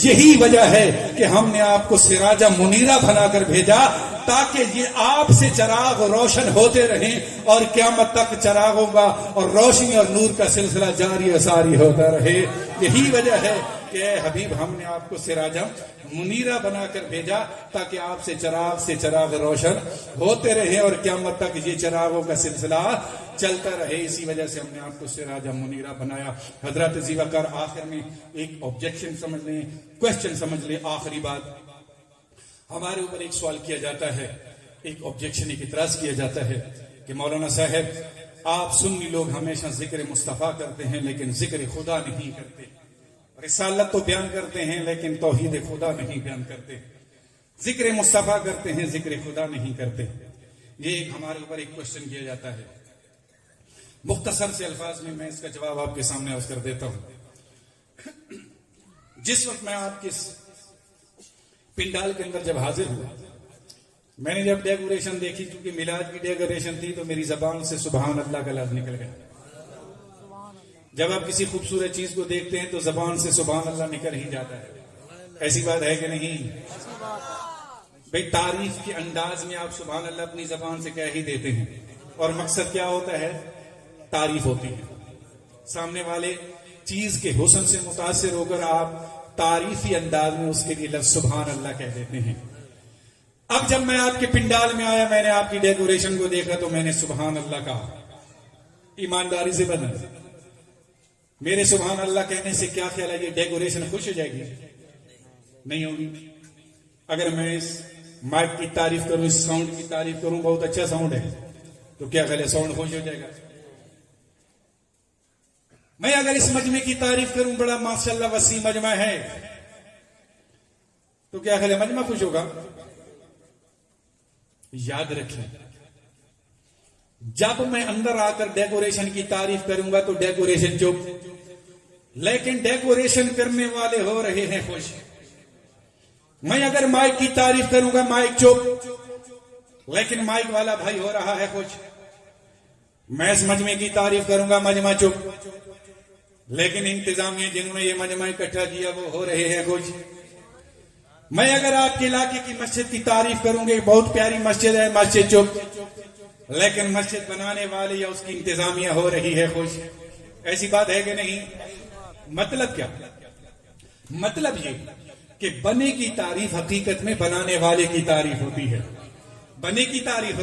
یہی وجہ ہے کہ ہم نے آپ کو سراجا منیرہ بنا کر بھیجا تاکہ یہ آپ سے چراغ روشن ہوتے رہیں اور قیامت تک چراغوں کا اور روشنی اور نور کا سلسلہ جاری و ساری ہوتا رہے۔ یہی وجہ ہے کہ اے حبیب ہم نے آپ کو سراجا منیرہ بنا کر بھیجا تاکہ آپ سے چراغ روشن ہوتے رہے اور قیامت تک یہ چراغوں کا سلسلہ چلتا رہے. اسی وجہ سے ہم نے آپ کو سراجا منیرہ بنایا. حضرت ذی وقار آخر میں ایک آبجیکشن سمجھ لیں, کوشچن سمجھ لیں. آخری بات, ہمارے اوپر ایک سوال کیا جاتا ہے, ایک آبجیکشن, ایک اعتراض کیا جاتا ہے کہ مولانا صاحب آپ سنی لوگ ہمیشہ ذکر مصطفیٰ کرتے ہیں لیکن ذکر خدا نہیں کرتے, رسالت تو بیان کرتے ہیں لیکن توحید خدا نہیں بیان کرتے, ذکر مصطفیٰ کرتے ہیں ذکر خدا نہیں کرتے. یہ ایک ہمارے اوپر ایک کوشچن کیا جاتا ہے. مختصر سے الفاظ میں اس کا جواب آپ کے سامنے عرض کر دیتا ہوں. جس وقت میں آپ کے پنڈال کے اندر جب حاضر ہوا, میں نے جب ڈیکوریشن دیکھی, کیونکہ میلاد کی ڈیکوریشن تھی, تو میری زبان سے سبحان اللہ کا لفظ نکل گیا. جب آپ کسی خوبصورت چیز کو دیکھتے ہیں تو زبان سے سبحان اللہ نکل ہی جاتا ہے. ایسی بات ہے کہ نہیں بھئی؟ تعریف کے انداز میں آپ سبحان اللہ اپنی زبان سے کہہ ہی دیتے ہیں, اور مقصد کیا ہوتا ہے؟ تعریف ہوتی ہے. سامنے والے چیز کے حسن سے متاثر ہو کر آپ تعریفی انداز میں اس کے لیے لفظ سبحان اللہ کہہ دیتے ہیں. اب جب میں آپ کے پنڈال میں آیا, میں نے آپ کی ڈیکوریشن کو دیکھا تو میں نے سبحان اللہ کہا. ایمانداری سے بتا, میرے سبحان اللہ کہنے سے کیا خیال ہے یہ ڈیکوریشن خوش ہو جائے گی؟ نہیں ہوگی. اگر میں اس مائک کی تعریف کروں, اس ساؤنڈ کی تعریف کروں, بہت اچھا ساؤنڈ ہے, تو کیا خیال ہے ساؤنڈ خوش ہو جائے گا؟ میں اگر اس مجمع کی تعریف کروں, بڑا ماشاءاللہ وسیع مجمع ہے, تو کیا خیال ہے مجمع خوش ہوگا؟ یاد رکھیں, جب میں اندر آ کر ڈیکوریشن کی تعریف کروں گا تو ڈیکوریشن چپ, لیکن ڈیکوریشن کرنے والے ہو رہے ہیں خوش. میں اگر مائک کی تعریف کروں گا مائک چپ, لیکن مائک والا بھائی ہو رہا ہے خوش. میں اس مجمع کی تعریف کروں گا مجمع چپ, لیکن انتظامیہ جنہوں نے یہ مجمع اکٹھا کیا وہ ہو رہے ہیں خوش. میں اگر آپ کے علاقے کی مسجد کی تعریف کروں گے, بہت پیاری مسجد ہے, مسجد چپ, لیکن مسجد بنانے والے یا اس کی انتظامیہ ہو رہی ہے خوش. ایسی بات ہے کہ نہیں؟ مطلب کیا؟ مطلب یہ کہ بنے کی تعریف حقیقت میں بنانے والے کی تعریف ہوتی ہے. بنے کی تعریف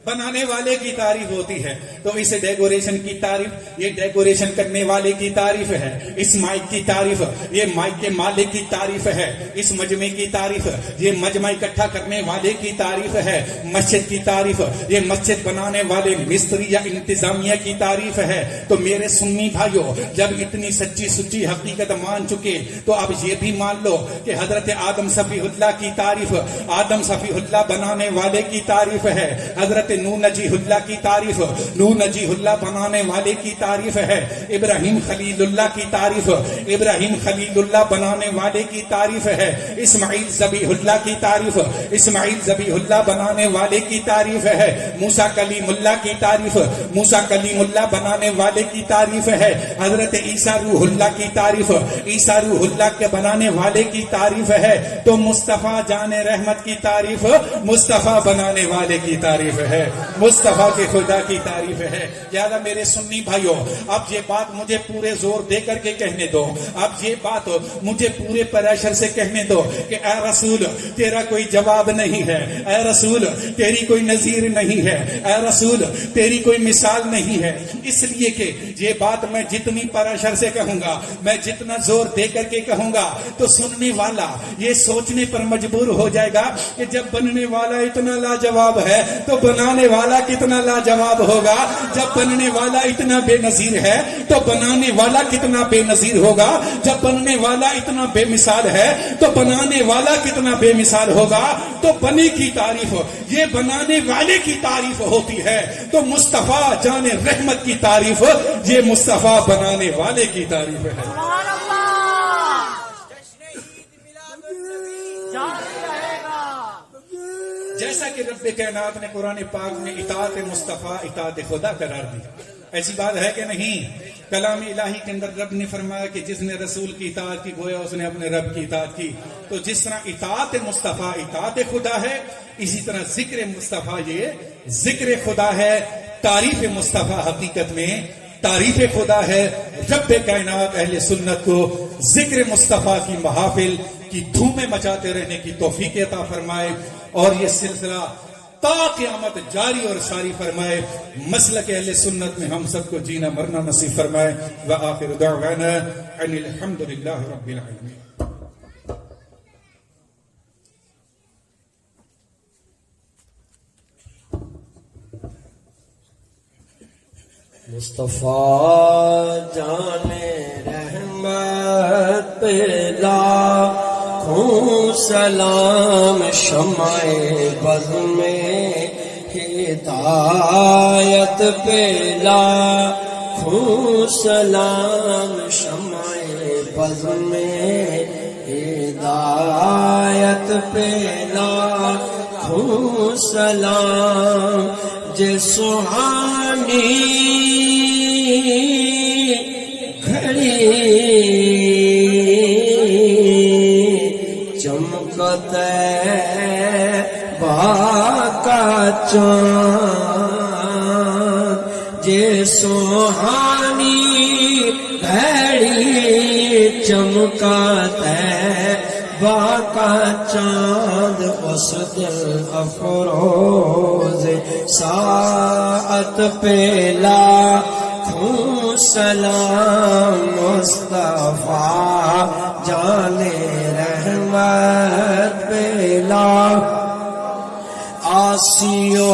بنانے والے کی تعریف ہوتی ہے. تو اس ڈیکوریشن کی تعریف یہ ڈیکوریشن کرنے والے کی تعریف ہے. اس مائک کی تعریف یہ مائک کے مالک کی تعریف ہے. اس مجمع کی تعریف یہ مجمع اکٹھا کرنے والے کی تعریف ہے. مسجد کی تعریف یہ مسجد بنانے والے مستری یا انتظامیہ کی تعریف ہے. تو میرے سنی بھائیوں, جب اتنی سچی سچی حقیقت مان چکے تو اب یہ بھی مان لو کہ حضرت آدم صفی اللہ کی تعریف, آدم صفی اللہ بنانے والے کی تعریف ہے. حضرت نوح نجیح اللہ کی تعریف, نوح نجیح اللہ بنانے والے کی تعریف ہے. ابراہیم خلیل اللہ کی تعریف, ابراہیم خلیل اللہ بنانے والے کی تعریف ہے. اسماعیل ذبیح اللہ کی تعریف, اسماعیل ذبیح اللہ بنانے والے کی تعریف ہے. موسیٰ کلیم اللہ کی تعریف, موسیٰ کلیم اللہ بنانے والے کی تعریف ہے. حضرت عیسیٰ روح اللہ کی تعریف, عیسیٰ روح اللہ کے بنانے والے کی تعریف ہے. تو مصطفیٰ جان رحمت کی تعریف مصطفیٰ بنانے والے کی تعریف ہے, مصطفیٰ کے خدا کی تعریف ہے. لہذا میرے سنی بھائیوں, اب یہ بات مجھے پورے زور دے کر کے کہنے دو, اب یہ بات مجھے پورے پریشر سے کہنے دو کہ اے رسول تیرا کوئی جواب نہیں ہے, اے رسول تیری کوئی نظیر نہیں ہے, اے رسول تیری کوئی مثال نہیں ہے. اس لیے کہ یہ بات میں جتنی پریشر سے کہوں گا, میں جتنا زور دے کر کے کہوں گا, تو سننے والا یہ سوچنے پر مجبور ہو جائے گا کہ جب بننے والا اتنا لاجواب ہے تو بنانے والا کتنا لاجواب ہوگا. جب بننے والا اتنا بے نظیر ہے تو بنانے والا کتنا بے نظیر ہوگا. جب بننے والا اتنا بے مثال ہے تو بنانے والا کتنا بے مثال ہوگا. تو بنے کی تعریف یہ بنانے والے کی تعریف ہوتی ہے. تو مصطفیٰ جان رحمت کی تعریف یہ مصطفیٰ بنانے والے کی تعریف ہے. سبحان اللہ. جاری رہے گا. جیسا کہ رب کائنات نے قرآن پاک میں اطاعت مصطفیٰ اطاعت خدا قرار دی, ایسی بات ہے کہ نہیں؟ کلام الہی کے اندر رب نے فرمایا کہ جس نے رسول کی اطاعت کی گویا اس نے اپنے رب کی اطاعت کی. تو جس طرح اطاعت مصطفیٰ اطاعت خدا ہے, اسی طرح ذکر مصطفیٰ یہ ذکر خدا ہے. تعریف مصطفیٰ حقیقت میں تعریف خدا ہے رب کائنات اہل سنت کو ذکر مصطفیٰ کی محافل کی دھومیں مچاتے رہنے کی توفیق عطا فرمائے اور یہ سلسلہ تا قیامت جاری اور ساری فرمائے. مسلک اہل سنت میں ہم سب کو جینا مرنا نصیب فرمائے. وآخر دعوانا ان الحمدللہ رب العالمین. مصطفیٰ جان رحمت پہ لاکھوں سلام شمع بز میں ہدایت پہ لاکھوں سلام شمع بز میں ہدایت پہ لاکھوں سلام جے سہانی گھڑی چمکتے باقا چاند جے سہانی گھڑی چمکتے باقا چاند اس دل افروز ساعت پہ لاکھوں سلام مصطفیٰ جان رحمت پہ آسیو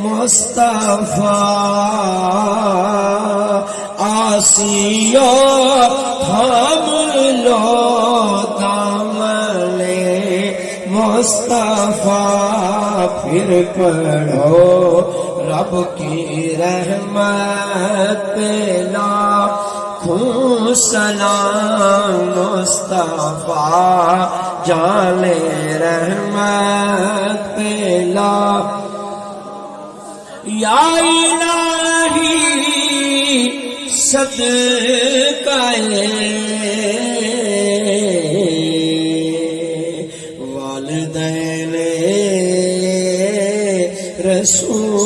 مصطفیٰ آسیو تھام لو دامن مصطفیٰ پھر پڑھو رب کی رحمت پہ لاکھوں سلام مصطفیٰ جان رحمت پہ لاکھوں یا الہی صدقہ والدین رسول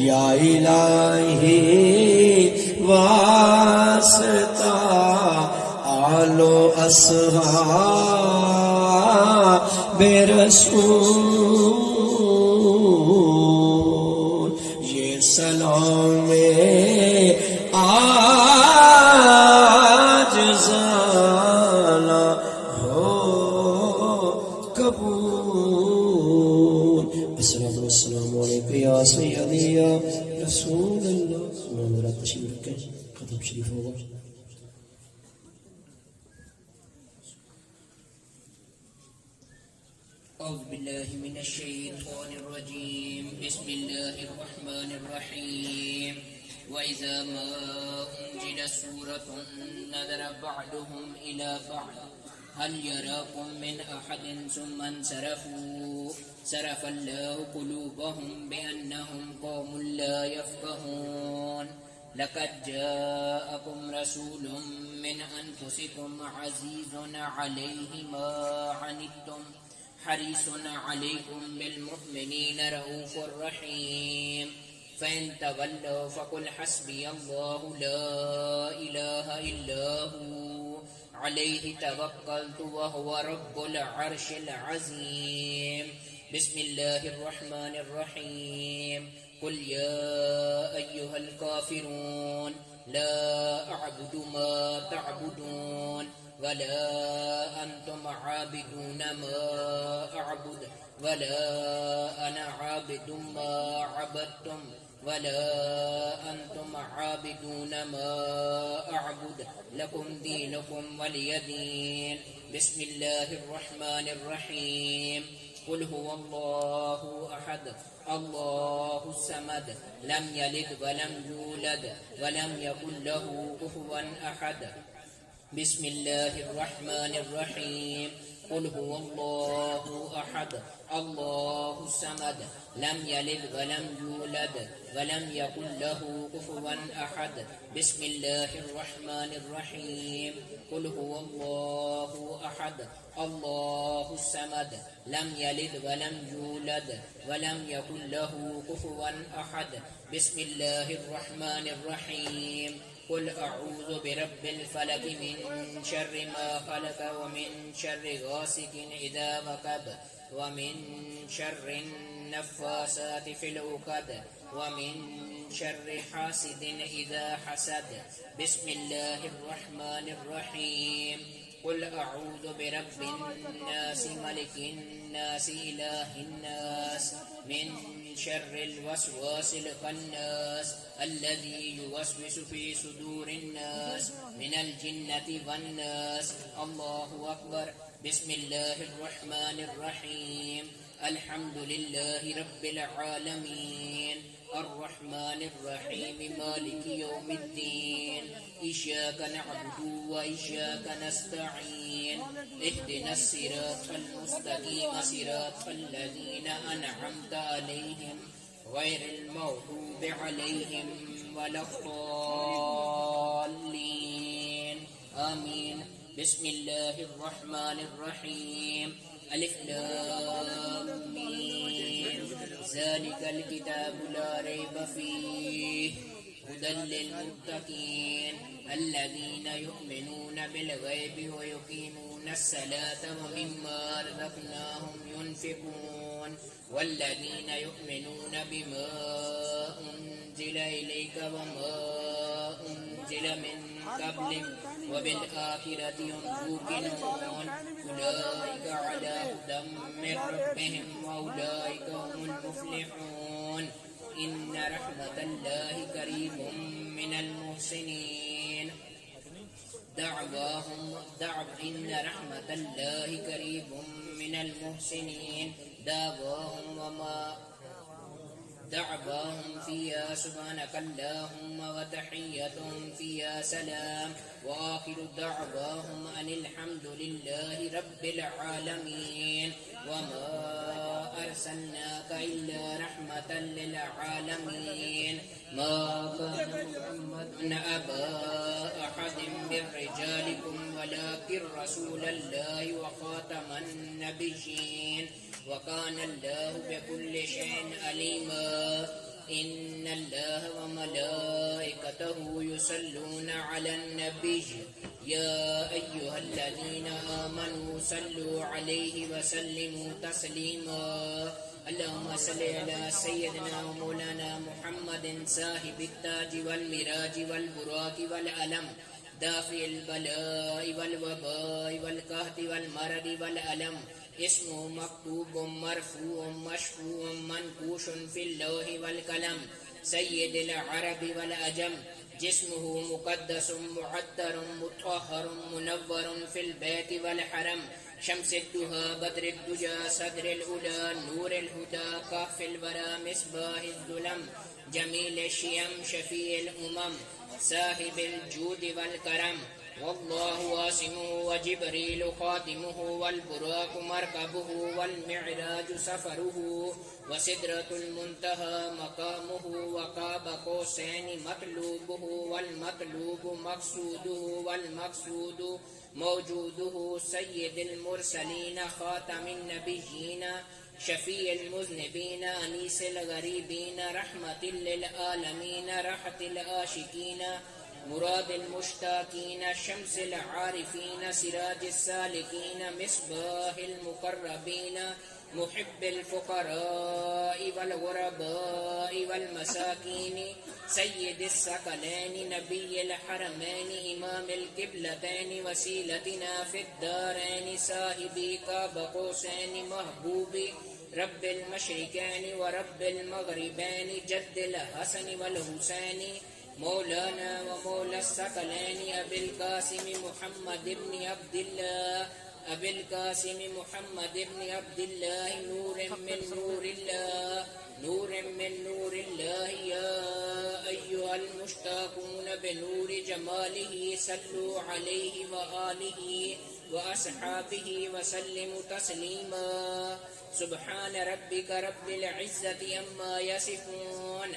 یا الہی واسطہ آل و اصحاب رسول یہ سلام آج زانا ہو قبول. السلام علیکم یا سیدی یا رسول اللہ. ذرا تشریف رکھیں ختم شریف ہوگا. أعوذ بالله من الشيطان الرجيم. بسم الله الرحمن الرحيم. وإذا ما أنزلت سورة نظر بعضهم إلى بعض هل يراكم من أحد ثم انصرفوا صرف الله قلوبهم بأنهم قوم لا يفقهون. لقد جاءكم رسول من أنفسكم عزيز عليه ما عنتم حريص عليكم بالمؤمنين رؤوف رحيم. فإن تولوا فقل حسبي الله لا إله إلا هو عليه توكلت وهو رب العرش العظيم. بسم الله الرحمن الرحيم. قل يا أيها الكافرون لا أعبد ما تعبدون ولا أنتم عابدون ما أعبد ولا أنا عابد ما عبدتم ولا أنتم عابدون ما أعبد لكم دينكم ولي دين. بسم الله الرحمن الرحيم. قل هو الله أحد الله الصمد لم يلد ولم يولد ولم يكن له كفوا أحد. بسم الله الرحمن الرحيم. قل هو الله أحد الله الصمد لم يلد ولم يولد ولم يكن له كفوا أحد بسم الله الرحمن الرحيم قل هو الله أحد الله الصمد لم يلد ولم يولد ولم يكن له كفوا أحد بسم الله الرحمن الرحيم قل أعوذ برب الفلق من شر ما خلق ومن شر غاسق إذا وقب ومن شر النفاسات في العقد ومن شر حاسد إذا حسد بسم الله الرحمن الرحيم قل أعوذ برب الناس ملك الناس إله الناس من شر الوسواس الخناس الذي يوسوس في صدور الناس من الجنة والناس الله أكبر بسم الله الرحمن الرحيم الحمد لله رب العالمين الرحمن الرحيم مالك يوم الدين إياك نعبد وإياك نستعين اهدنا الصراط المستقيم صراط الذين أنعمت عليهم غير المغضوب عليهم ولا الضالين آمين بسم الله الرحمن الرحيم ألف لام ميم ذلك الكتاب لا ريب فيه هدى للمتقين الذين يؤمنون بالغيب ويقيمون الصلاة ومما رزقناهم ينفقون والذين يؤمنون بما أنزل إليك وما أنزل من قبلك وبالآخرة هم يوقنون أولئك على هدى من ربهم وأولئك هم المفلحون إن رحمة الله قريب من المحسنين إن رحمة الله قريب من المحسنين دعواهم فيها سبحانك اللهم وتحيتهم فيها سلام وآخر دعواهم أن الحمد لله رب العالمين وما أرسلناك إلا رحمة للعالمين ما كان محمد أبا أحد من رجالكم ولكن رسول الله وخاتم النبيين وكان الله بكل شيء عليما إن الله وملائكته يصلون على النبي يا أيها الذين آمنوا صلوا عليه وسلموا تسليما اللهم صل على سيدنا ومولانا محمد صاحب التاج والمراج والبراق والألم دافع البلاء والوباء والقحط والمرض والألم اسمه مكتوب مرفوع مشفوع منقوش في اللوح والقلم سيد العرب والأجم جسمه مقدس معطر مطهر منور في البيت والحرم شمس الدهى بدر الدجى صدر الأولى نور الهدى كهف الورى مصباح الظلم جميل الشيم شفيع الأمم صاحب الجود والكرم والله واسمه وجبريل خادمه والبراق مركبه والمعراج سفره وسدرة المنتهى مقامه وقاب قوسين مطلوبه والمطلوب مقصوده والمقصود موجوده سيد المرسلين خاتم النبيين شفيع المذنبين أنيس الغريبين رحمة للعالمين راحة العاشقين مراد المشتاقين شمس العارفين سراج السالكين مصباح المقربين محب الفقراء والغرباء والمساكين سيد الثقلين نبي الحرمين إمام القبلتين وسيلتنا في الدارين صاحبي قاب قوسين محبوبي رب المشركين ورب المغربين جد الحسن والحسين مولانا ومولى الثقلين أبي القاسم محمد بن عبد الله أبي القاسم محمد بن عبد الله نور من نور الله نور من نور الله يا أيها المشتاقون بنور جماله صلوا عليه وآله وأصحابه وسلموا تسليما سبحان ربك رب العزة عما يصفون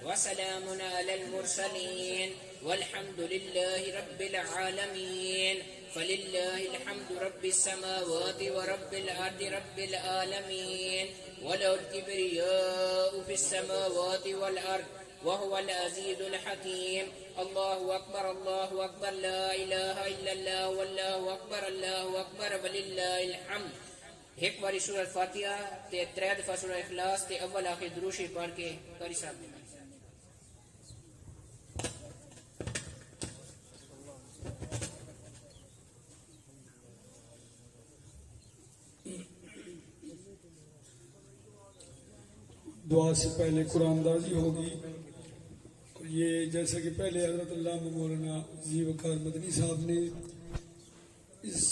وسلام على المرسلين والحمد لله رب العالمين فلله الحمد رب السماوات ورب الأرض رب العالمين وله الكبرياء في السماوات والأرض وهو العزيز الحكيم الله أكبر لا إله إلا الله والله أكبر ولله الحمد. ایک باری سورہ فاتحہ تے 3 دفعہ سورہ اخلاص تے اول آخر دروشی پڑھ کے قاری صاحب دینا. دعا سے پہلے قرآن دازی ہوگی. اور یہ جیسا کہ پہلے حضرت علامہ مولانا جی وقار مدنی صاحب نے اس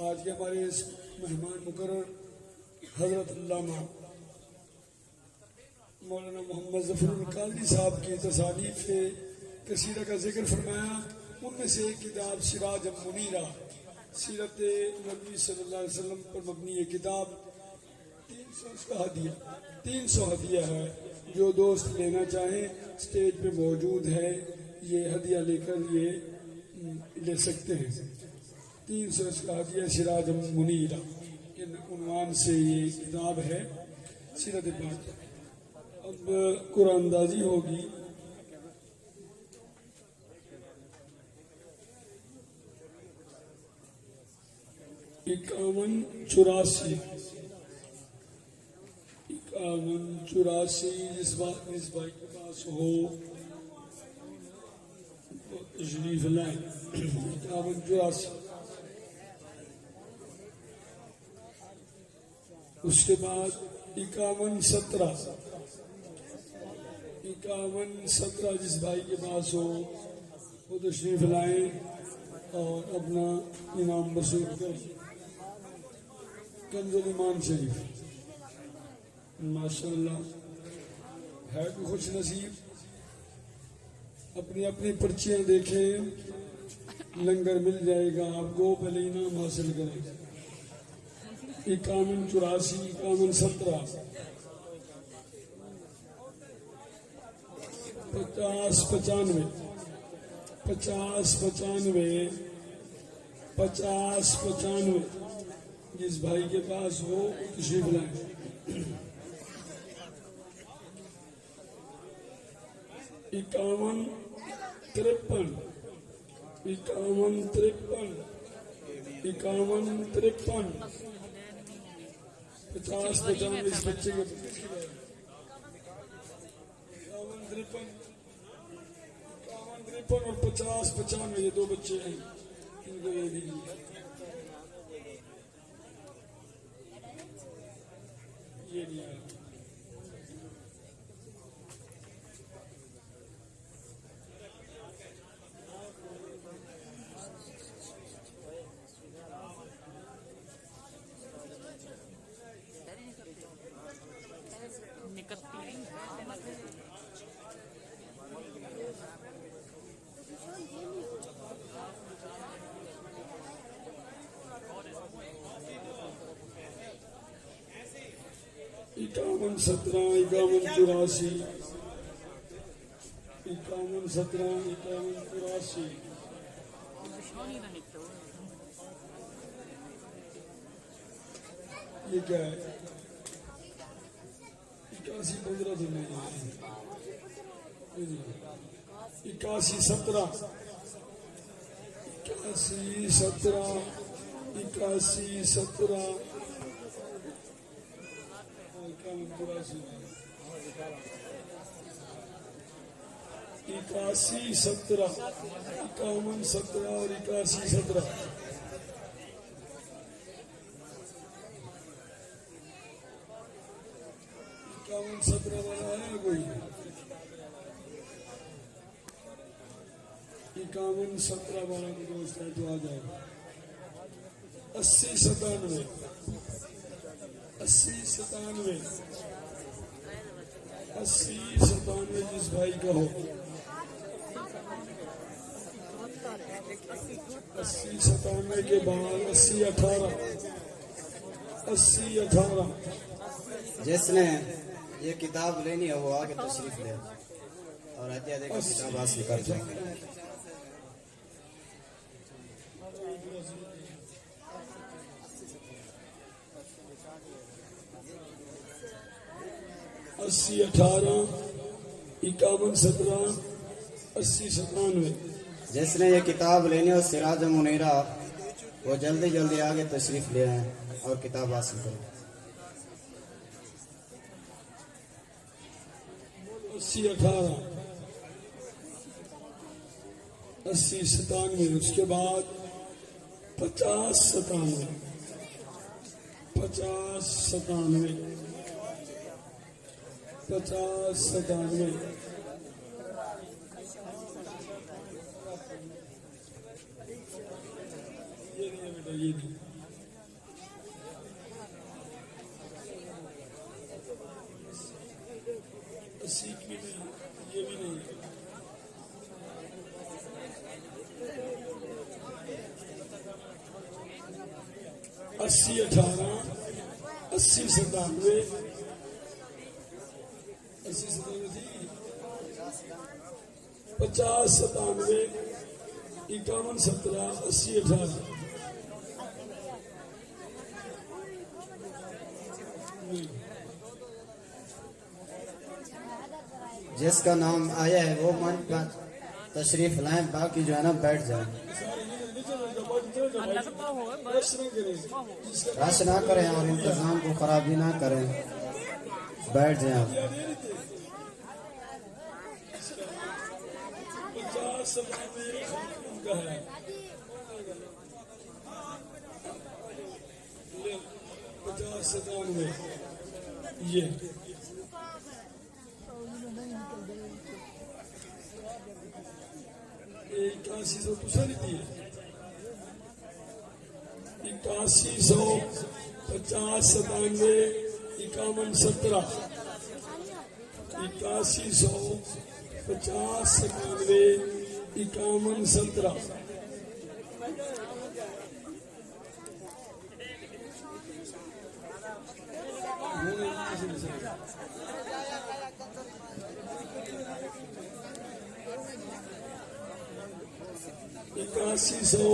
آج کے ہمارے اس مہمان مقرر حضرت علامہ مولانا محمد ظفر القادری صاحب کی تصانیف قصیدہ کا ذکر فرمایا. ان میں سے ایک کتاب سراج منیرہ سیرت نبی صلی اللہ علیہ وسلم پر مبنی یہ کتاب 300 ہدیہ ہے. جو دوست لینا چاہیں اسٹیج پہ موجود ہے, یہ ہدیہ لے کر یہ لے سکتے ہیں. 300 اس کا ہدیہ سراج منیرہ ان عنوان سے یہ کتاب ہے سیرت پاک. اب قرآن اندازی ہوگی. اکاون چوراسی جس بھائی کے پاس ہو تشریف لائیں. 51 اس کے بعد 51 جس بھائی کے پاس ہو وہ تشریف لائیں اور اپنا انعام وصول کریں. کنز الایمان شریف ماشاءاللہ ہے کوئی خوش نصیب. اپنی اپنی پرچیاں دیکھیں, لنگر مل جائے گا آپ کو, پہلے انعام حاصل کریں. 51 84 51 17 50 95 50 95 جس بھائی کے پاس ہو تشریف لائیں. 51 53 51 53 51 53 50 95 اس بچے کے 51 اور 50 95 یہ 2 بچے ہیں, ان کو یہ دیجیے. یہ نہیں آیا. اکاون 17 51 84 51 17 51 84 یہ کیا ہے؟ 81 15 سے نہیں ہے. 81 17 81 17 81 17 81 17 51 17 اور 81 17 51 17 والا ہے کوئی؟ 51 17 والا دوست ہے تو آ جائے. 80 97 80 97 80 97 جس بھائی کا ہو 80 97 کے بعد 80 18 80 18 جس نے یہ کتاب لینی ہے وہ آگے تشریف لے اور ہدیہ دے کر کتاب حاصل کر جائیں گے. 80 18 51 17 80 97 جس نے یہ کتاب لینی ہے سراج منیرہ وہ جلدی جلدی آگے تشریف لے آئیں اور کتاب حاصل کریں. 80 18 80 97 اس کے بعد 50 97 50 97 50 97 یہ نہیں ہے بیٹا یہ نہیں سیکھ بھی نہیں یہ بھی نہیں 80 18 80 97 80 97 تھی 50 97 51 17 80 18 جس کا نام آیا ہے وہ منچ پر تشریف لائیں باقی جو ہے نا بیٹھ جائیں. رش نہ کریں اور انتظام کو خرابی نہ کریں بیٹھ جائیں آپ. 50 97 ہے 50 97 یہ 81 پوچھا نہیں تھی 81 50 97 51 17 81 50 97 51 17 81